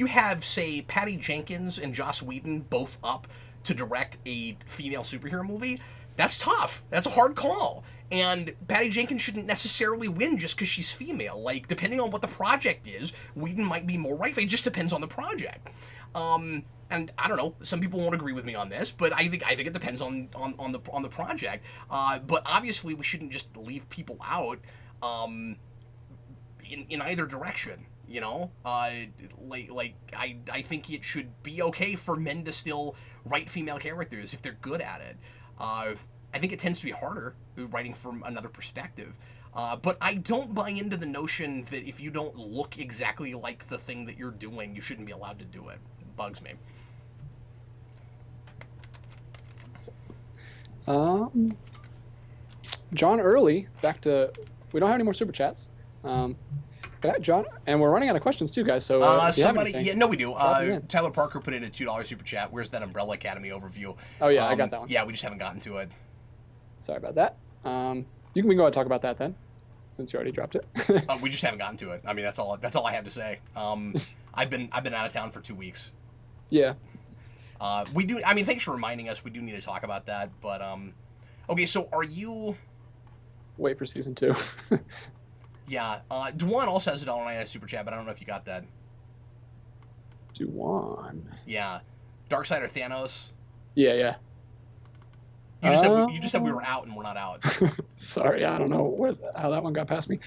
have, say, Patty Jenkins and Joss Whedon both up to direct a female superhero movie, that's tough. That's a hard call. And Patty Jenkins shouldn't necessarily win just because she's female. Like, depending on what the project is, Whedon might be more right. It just depends on the project. And I don't know, some people won't agree with me on this, but I think it depends on the project. But obviously we shouldn't just leave people out in either direction. I think it should be okay for men to still write female characters if they're good at it. I think it tends to be harder writing from another perspective. But I don't buy into the notion that if you don't look exactly like the thing that you're doing, you shouldn't be allowed to do it. It bugs me. John Early, we don't have any more super chats. John, and we're running out of questions too, guys. So we do. Tyler Parker put in a $2 super chat. Where's that Umbrella Academy overview? Oh yeah, I got that one. Yeah, we just haven't gotten to it. Sorry about that. We can go ahead and talk about that then, since you already dropped it. We just haven't gotten to it. I mean, that's all I have to say. I've been out of town for 2 weeks. Yeah. We do. I mean, thanks for reminding us. We do need to talk about that. But okay. So are you? Wait for season 2. Yeah. Dwan also has a $1.99 super chat, but I don't know if you got that. Dwan. Yeah. Darkseid or Thanos? Yeah. You just said we were out and we're not out. Sorry, I don't know how that one got past me.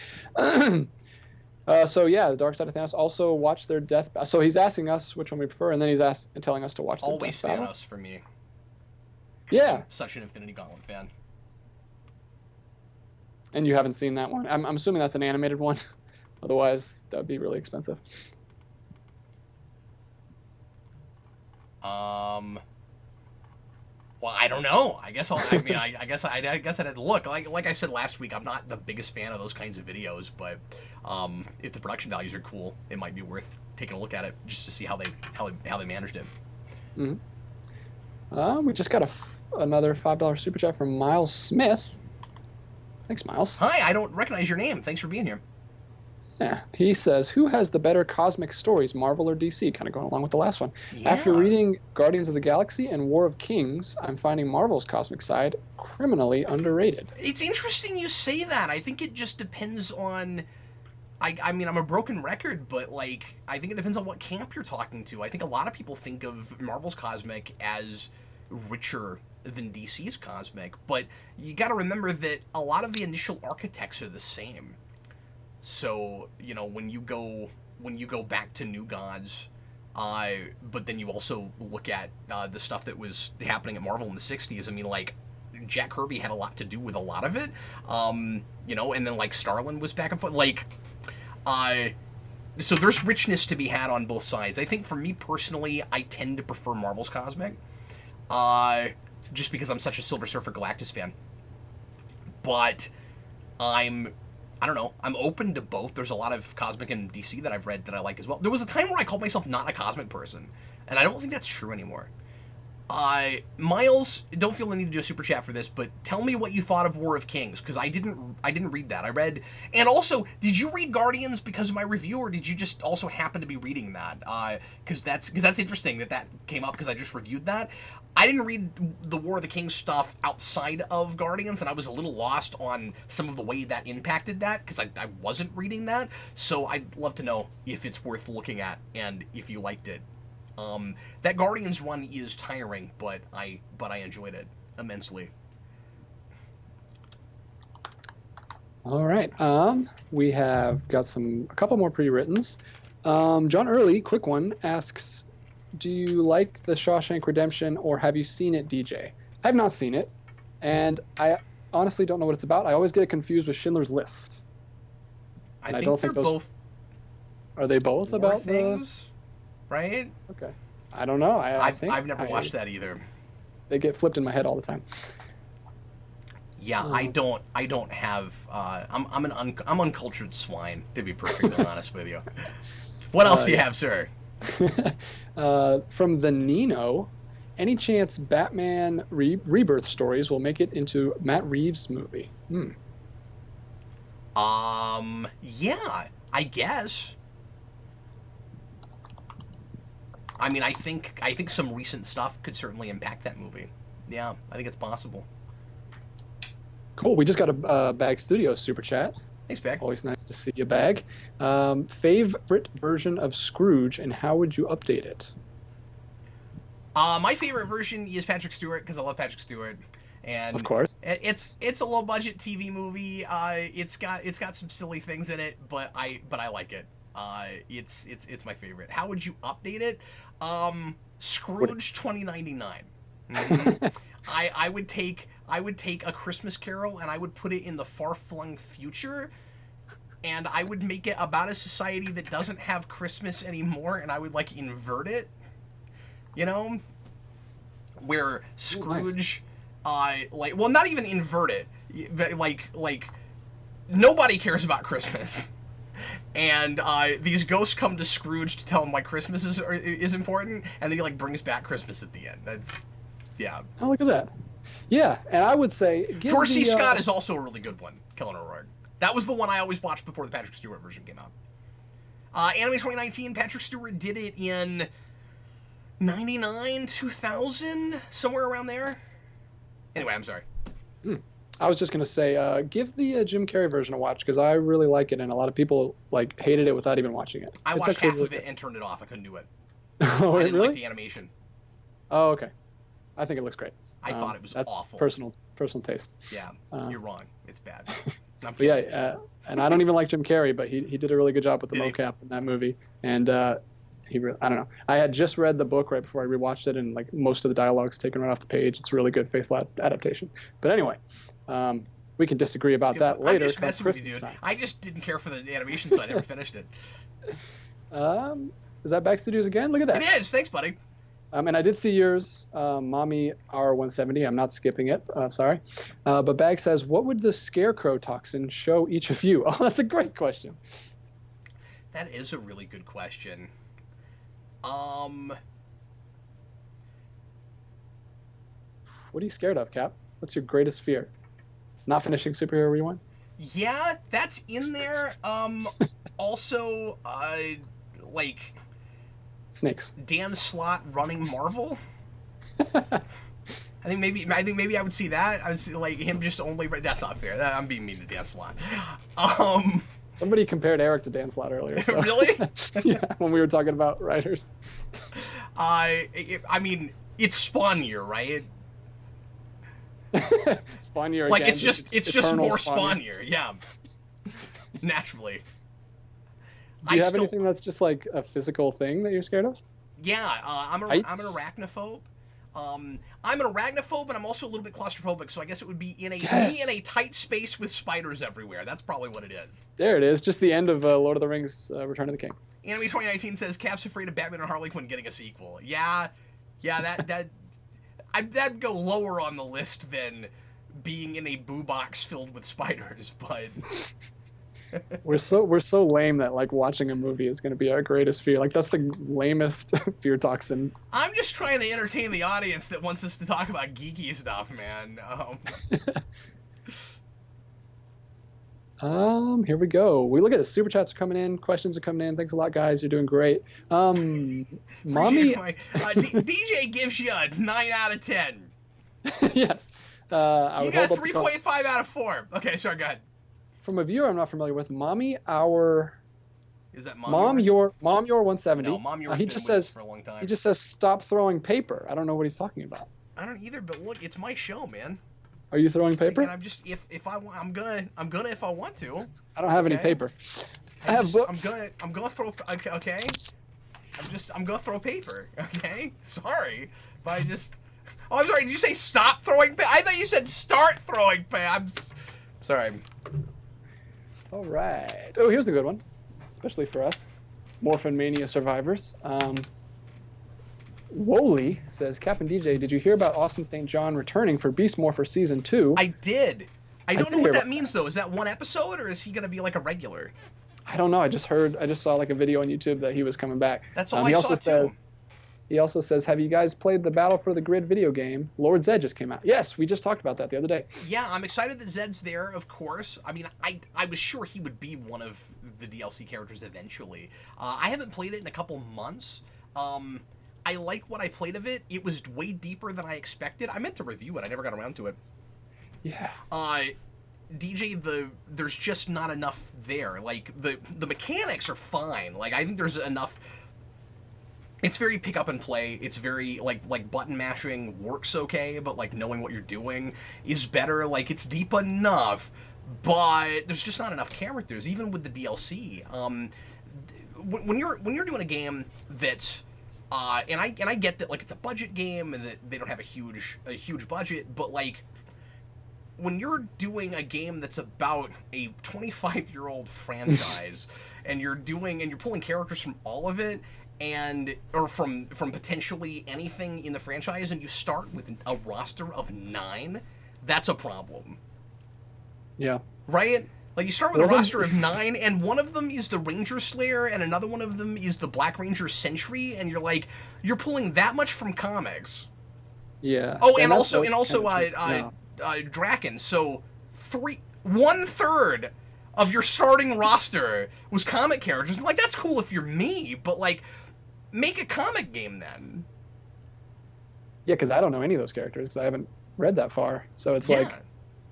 So yeah, the Dark Side of Thanos. Also watch their death. So he's asking us which one we prefer, and then he's telling us to watch their death battle. Always Thanos for me. Yeah. I'm such an Infinity Gauntlet fan. And you haven't seen that one? I'm assuming that's an animated one. Otherwise, that would be really expensive. Well, I don't know. I guess I guess I'd have to look. Like I said last week, I'm not the biggest fan of those kinds of videos, but if the production values are cool, it might be worth taking a look at it just to see how they managed it. Mm-hmm. We just got another $5 super chat from Miles Smith. Thanks, Miles. Hi, I don't recognize your name. Thanks for being here. Yeah, he says, who has the better cosmic stories, Marvel or DC? Kind of going along with the last one. Yeah. After reading Guardians of the Galaxy and War of Kings, I'm finding Marvel's cosmic side criminally underrated. It's interesting you say that. I think it just depends on... I mean, I'm a broken record, but, I think it depends on what camp you're talking to. I think a lot of people think of Marvel's cosmic as richer than DC's cosmic, but you got to remember that a lot of the initial architects are the same. So, when you go back to New Gods, but then you also look at the stuff that was happening at Marvel in the 60s, I mean, Jack Kirby had a lot to do with a lot of it, and then, Starlin was back and forth, so there's richness to be had on both sides. I think for me personally, I tend to prefer Marvel's cosmic. uh, just because I'm such a Silver Surfer Galactus fan. But I don't know, I'm open to both. There's a lot of Cosmic and DC that I've read that I like as well. There was a time where I called myself not a Cosmic person, and I don't think that's true anymore. Miles, don't feel the need to do a super chat for this, but tell me what you thought of War of Kings, because I didn't read that. I read, and also, did you read Guardians because of my review, or did you just also happen to be reading that? Because that's interesting that came up because I just reviewed that. I didn't read the War of the Kings stuff outside of Guardians, and I was a little lost on some of the way that impacted that because I wasn't reading that. So I'd love to know if it's worth looking at and if you liked it. That Guardians run is tiring, but I enjoyed it immensely. All right. We have got a couple more pre-writtens. John Early, quick one, asks, do you like The Shawshank Redemption, or have you seen it, DJ? I have not seen it, and I honestly don't know what it's about. I always get it confused with Schindler's List. And I don't think those both. Are they both about things? Right? Okay. I don't know. I've never watched that either. They get flipped in my head all the time. Yeah, I don't have. I'm uncultured swine, to be perfectly honest with you. What else do you have, sir? From the Nino, any chance Batman Rebirth stories will make it into Matt Reeves' movie? Yeah, I guess. I mean, I think some recent stuff could certainly impact that movie. Yeah, I think it's possible. Cool. We just got a Bag Studios super chat. Thanks, Bag. Always nice to see you, Bag. Favorite version of Scrooge, and how would you update it? My favorite version is Patrick Stewart, because I love Patrick Stewart. And of course, it's a low budget TV movie. It's got some silly things in it, but I like it. It's my favorite. How would you update it? Scrooge 2099. Mm-hmm. I would take A Christmas Carol and I would put it in the far-flung future, and I would make it about a society that doesn't have Christmas anymore, and I would like invert it. You know, where Scrooge, well, not even invert it, but like nobody cares about Christmas. And these ghosts come to Scrooge to tell him why Christmas is important, and then he like brings back Christmas at the end. That's, yeah. Oh, look at that. Yeah, and I would say George C. Scott is also a really good one. Kellen O'Rourke. That was the one I always watched before the Patrick Stewart version came out. Anime 2019, Patrick Stewart did it in 99, 2000, somewhere around there. Anyway, I'm sorry. I was just gonna say, give the Jim Carrey version a watch, because I really like it, and a lot of people like hated it without even watching it. I watched half of it and turned it off. I couldn't do it. Oh, I didn't really? like the animation. Oh, okay. I think it looks great. I thought it was that's awful. Personal taste. Yeah, you're wrong. It's bad. But yeah, and I don't even like Jim Carrey, but he did a really good job with the mocap in that movie, and I don't know. I had just read the book right before I rewatched it, and like most of the dialogue's taken right off the page. It's a really good faithful adaptation. But anyway, we can disagree about that later. I'm just messing with you, dude. I just didn't care for the animation, so I never finished it. Is that Back Studios again? Look at that. It is. Thanks, buddy. And I did see yours, Mommy R170. I'm not skipping it. Sorry. But Bag says, what would the scarecrow toxin show each of you? Oh, that's a great question. That is a really good question. What are you scared of, Cap? What's your greatest fear? Not finishing Superhero Rewind? Yeah, that's in there. Also, like... Snakes. Dan Slott running Marvel. I think maybe I would see that. I would see like him just only. That's not fair. I'm being mean to Dan Slott. Somebody compared Eric to Dan Slott earlier. So. Really? Yeah, when we were talking about writers. I mean, it's Spawn year, right? Spawn year. Like again, it's just more Spawn year. Yeah. Naturally. Do you have anything that's just like a physical thing that you're scared of? Yeah, I'm an arachnophobe. I'm an arachnophobe, but I'm also a little bit claustrophobic, so I guess it would be me in a tight space with spiders everywhere. That's probably what it is. There it is, just the end of Lord of the Rings: Return of the King. Anime 2019 says Cap's afraid of Batman and Harley Quinn getting a sequel. Yeah, that That'd go lower on the list than being in a boo box filled with spiders, but we're so lame that like watching a movie is going to be our greatest fear. Like that's the lamest fear toxin. I'm just trying to entertain the audience that wants us to talk about geeky stuff, man. Here we go. We look at the super chats are coming in, questions are coming in. Thanks a lot, guys. You're doing great. Mommy, DJ gives you a 9 out of 10. yes. You got a 3.5 out of 4. Okay, sorry, go ahead. From a viewer I'm not familiar with, Mommy, is that Mom your 170? No, Mom Your's he been just with us says for a long time. He just says stop throwing paper. I don't know what he's talking about. I don't either, but look, it's my show, man. Are you throwing paper? And I'm just if I want, I'm gonna if I want to. I don't have any paper. I have books. I'm gonna throw. Okay. I'm gonna throw paper. Okay. Sorry, but I just. Oh, I'm sorry. Did you say stop throwing paper? I thought you said start throwing paper. I'm sorry. All right. Oh, here's a good one, especially for us, Morphin Mania survivors. Wooly says, Captain DJ, did you hear about Austin St. John returning for Beast Morpher Season 2? I did. I don't know what that means, though. Is that one episode, or is he going to be like a regular? I don't know. I just saw like a video on YouTube that he was coming back. That's all I saw, too. He also says, have you guys played the Battle for the Grid video game? Lord Zed just came out. Yes, we just talked about that the other day. Yeah, I'm excited that Zed's there, of course. I mean, I was sure he would be one of the DLC characters eventually. I haven't played it in a couple months. I like what I played of it. It was way deeper than I expected. I meant to review it. I never got around to it. Yeah. DJ, there's just not enough there. Like, the mechanics are fine. Like, I think there's enough. It's very pick up and play. It's very, like button mashing works okay, but, like, knowing what you're doing is better. Like, it's deep enough, but there's just not enough characters, even with the DLC. When you're doing a game that's... and I get that, like, it's a budget game and that they don't have a huge budget, but, like, when you're doing a game that's about a 25-year-old franchise and you're pulling characters from all of it or from potentially anything in the franchise, and you start with a roster of 9, that's a problem. Yeah. Right? Like, you start with a roster of 9, and one of them is the Ranger Slayer, and another one of them is the Black Ranger Sentry, and you're pulling that much from comics. Yeah. Oh, and also Draken. So, 1/3 of your starting roster was comic characters. Like, that's cool if you're me, but, like, make a comic game then. Yeah, because I don't know any of those characters, because I haven't read that far. So it's like...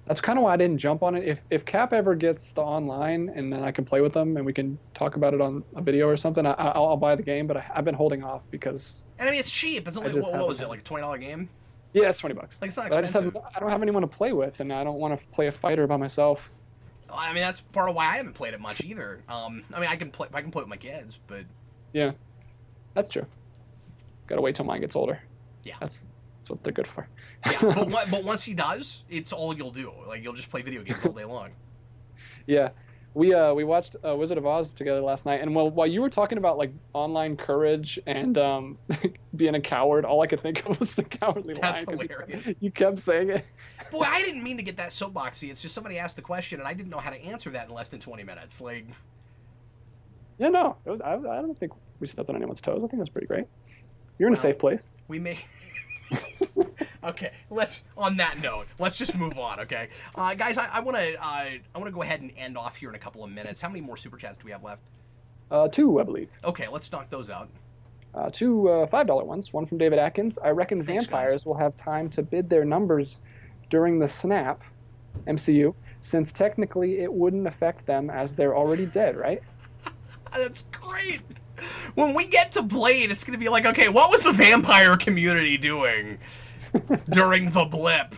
That's kind of why I didn't jump on it. If Cap ever gets the online and then I can play with them and we can talk about it on a video or something, I'll buy the game. But I've been holding off because. And I mean, it's cheap. It's only what was it, like a $20 game? Yeah, it's $20. Like, it's not expensive. I don't have anyone to play with, and I don't want to play a fighter by myself. I mean, that's part of why I haven't played it much either. I mean, I can play with my kids, but. Yeah, that's true. Gotta wait till mine gets older. Yeah. That's what they're good for. Yeah, but once he does, it's all you'll do. Like, you'll just play video games all day long. Yeah, we watched Wizard of Oz together last night, and while you were talking about like online courage and being a coward, all I could think of was the cowardly lion. That's hilarious. You kept saying it. Boy, I didn't mean to get that soapboxy. It's just somebody asked the question, and I didn't know how to answer that in less than 20 minutes. Like. Yeah, no, it was. I don't think we stepped on anyone's toes. I think it was pretty great. You're in a safe place. We may. Okay, on that note, let's just move on, okay? Guys, I want to go ahead and end off here in a couple of minutes. How many more super chats do we have left? 2, I believe. Okay, let's knock those out. 2 $5 ones. One from David Atkins. I reckon vampires will have time to bid their numbers during the snap, MCU, since technically it wouldn't affect them as they're already dead, right? That's great. When we get to Blade, it's going to be like, okay, what was the vampire community doing during the blip?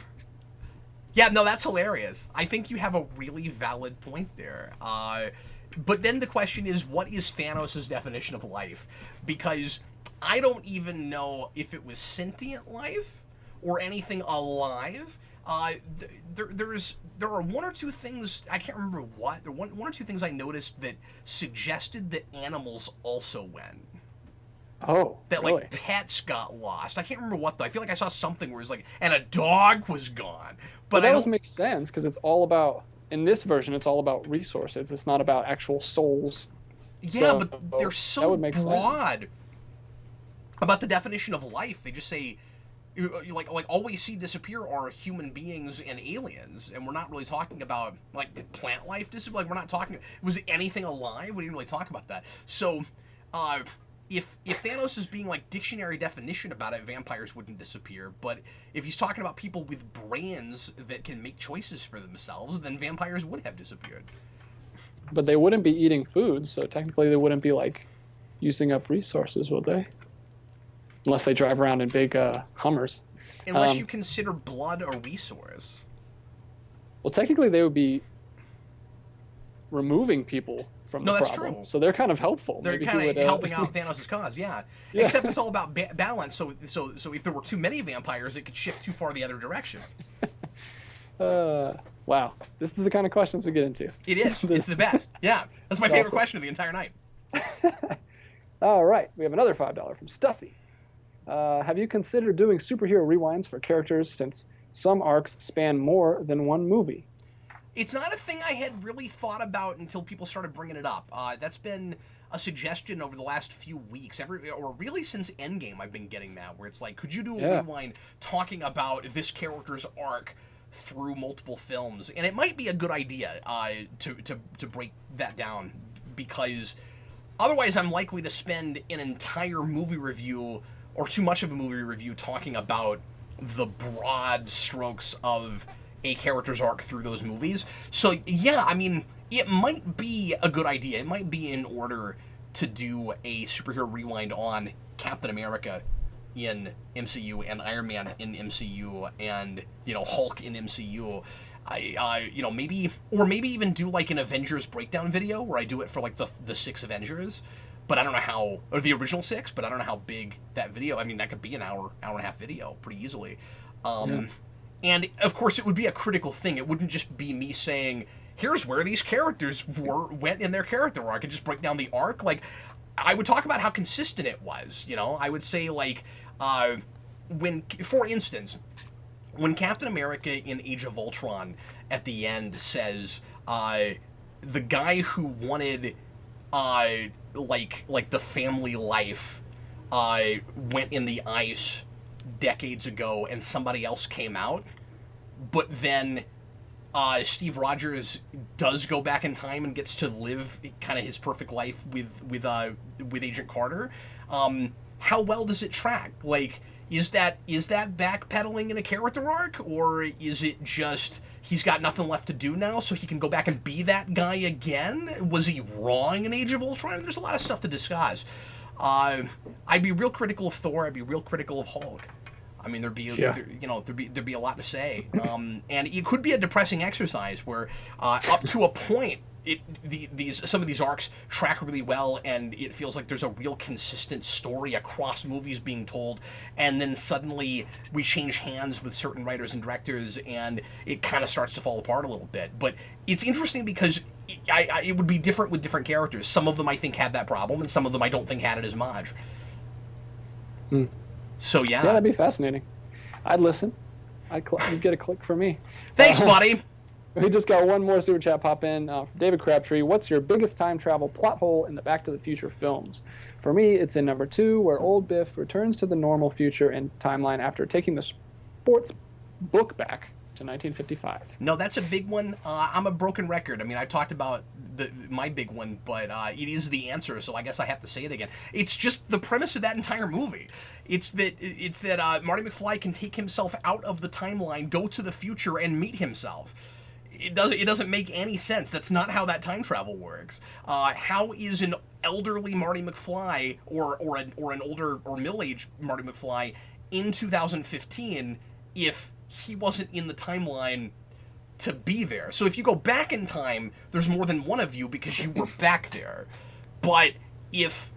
Yeah, no, that's hilarious. I think you have a really valid point there. But then the question is, what is Thanos' definition of life? Because I don't even know if it was sentient life or anything alive. There are one or two things, I can't remember what, there one or two things I noticed that suggested that animals also went. Oh, that really? like pets got lost. I can't remember what though. I feel like I saw something where it's like, and a dog was gone. But But that I always don't. makes sense because it's all about, in this version, it's all about resources. It's not about actual souls. Yeah, So but they're that so would make sense. broad about the definition of life. They just say, like all we see disappear are human beings and aliens, and we're not really talking about like did plant life disappear. Like we're not talking. Was it anything alive? We didn't really talk about that. So, uh, if Thanos is being like dictionary definition about it, vampires wouldn't disappear. But if he's talking about people with brains that can make choices for themselves, then vampires would have disappeared. But they wouldn't be eating food, so technically they wouldn't be like using up resources, would they? Unless they drive around in big Hummers. Unless you consider blood a resource. Well, technically they would be removing people from No, the that's problem. true. So they're kind of helpful. They're Maybe kind he of would, helping out Thanos' cause, yeah. Yeah. Except it's all about balance. So if there were too many vampires, it could shift too far the other direction. Wow. This is the kind of questions we get into. It is. It's the best. Yeah, that's my favorite Awesome. question of the entire night. All right. We have another $5 from Stussy. Have you considered doing superhero rewinds for characters since some arcs span more than one movie? It's not a thing I had really thought about until people started bringing it up. That's been a suggestion over the last few weeks, or really since Endgame. I've been getting that, where it's like, could you do a rewind talking about this character's arc through multiple films? And it might be a good idea to break that down, because otherwise I'm likely to spend an entire movie review or too much of a movie review talking about the broad strokes of a character's arc through those movies. So yeah, I mean, it might be a good idea. It might be in order to do a superhero rewind on Captain America in MCU and Iron Man in MCU and, Hulk in MCU. Maybe even do like an Avengers breakdown video where I do it for like the 6 Avengers. But I don't know how, or the original 6, but I don't know how big that video, I mean, that could be an hour and a half video pretty easily. And of course it would be a critical thing. It wouldn't just be me saying, here's where these characters went in their character arc, and just break down the arc. Like, I would talk about how consistent it was, I would say, like, for instance, when Captain America in Age of Ultron at the end says, the guy who wanted, like the family life, went in the ice decades ago and somebody else came out, but then Steve Rogers does go back in time and gets to live kind of his perfect life with Agent Carter. How well does it track? Like, is that backpedaling in a character arc, or is it just he's got nothing left to do now, so he can go back and be that guy again? Was he wrong in Age of Ultron? There's a lot of stuff to discuss. I'd be real critical of Thor. I'd be real critical of Hulk. I mean, there'd be a lot to say, and it could be a depressing exercise where, up to a point, some of these arcs track really well, and it feels like there's a real consistent story across movies being told, and then suddenly we change hands with certain writers and directors, and it kind of starts to fall apart a little bit. But it's interesting because it would be different with different characters. Some of them I think had that problem, and some of them I don't think had it as much. So yeah, that'd be fascinating. I'd listen. You'd get a click from me. Thanks, buddy. We just got one more super chat pop in from David Crabtree. What's your biggest time travel plot hole in the Back to the Future films? For me, it's in number 2, where old Biff returns to the normal future and timeline after taking the sports book back to 1955. No, that's a big one. I'm a broken record. I mean, I've talked about my big one, but it is the answer, so I guess I have to say it again. It's just the premise of that entire movie. It's that Marty McFly can take himself out of the timeline, go to the future, and meet himself. It doesn't make any sense. That's not how that time travel works. How is an elderly Marty McFly or an older or middle-aged Marty McFly in 2015 if he wasn't in the timeline to be there? So if you go back in time, there's more than one of you because you were back there. But if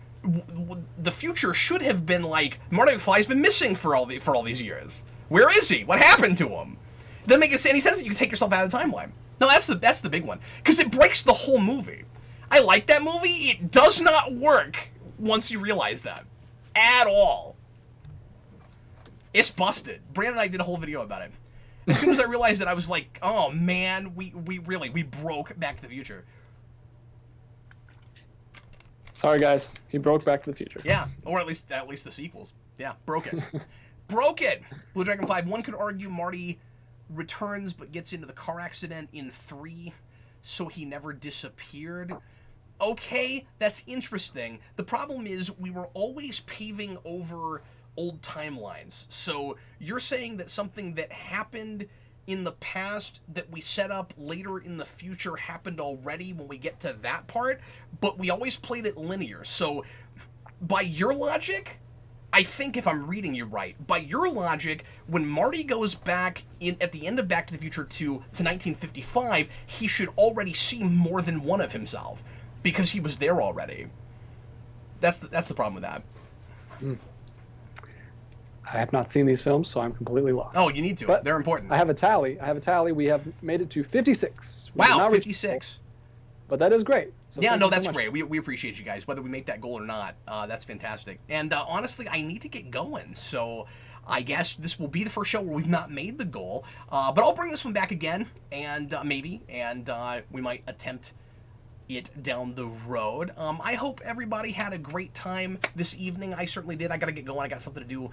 the future should have been like, Marty McFly's been missing for all these years. Where is he? What happened to him? It doesn't make any sense that you can take yourself out of the timeline. No, that's the big one, because it breaks the whole movie. I like that movie. It does not work once you realize that. At all. It's busted. Brandon and I did a whole video about it. As soon as I realized it, I was like, oh man, we broke Back to the Future. Sorry guys, he broke Back to the Future. Yeah, or at least the sequels. Yeah, broke it. Broke it! Blue Dragon 5. One could argue Marty returns but gets into the car accident in 3, so he never disappeared. Okay, that's interesting. The problem is we were always paving over old timelines. So you're saying that something that happened in the past that we set up later in the future happened already when we get to that part, but we always played it linear. So by your logic, I think if I'm reading you right, by your logic, when Marty goes back in at the end of Back to the Future to 1955, he should already see more than one of himself because he was there already. That's the problem with that. I have not seen these films, so I'm completely lost. Oh, you need to. But they're important. I have a tally. We have made it to 56. Wow, 56. But that is great. So yeah, no, that's so great. We appreciate you guys, whether we make that goal or not. That's fantastic. And honestly, I need to get going. So I guess this will be the first show where we've not made the goal. But I'll bring this one back again, and maybe, and we might attempt it down the road. I hope everybody had a great time this evening. I certainly did. I gotta get going. I got something to do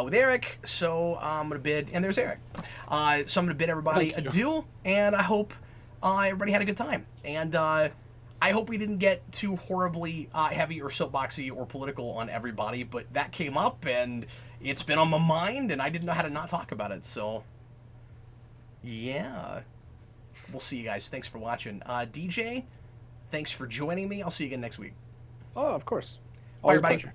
with Eric, so I'm gonna bid. And there's Eric. So I'm gonna bid everybody adieu, and I hope everybody had a good time. And I hope we didn't get too horribly heavy or soapboxy or political on everybody, but that came up, and it's been on my mind, and I didn't know how to not talk about it. So yeah, we'll see you guys. Thanks for watching. DJ, thanks for joining me. I'll see you again next week. Oh, of course. Bye, Always a everybody. pleasure.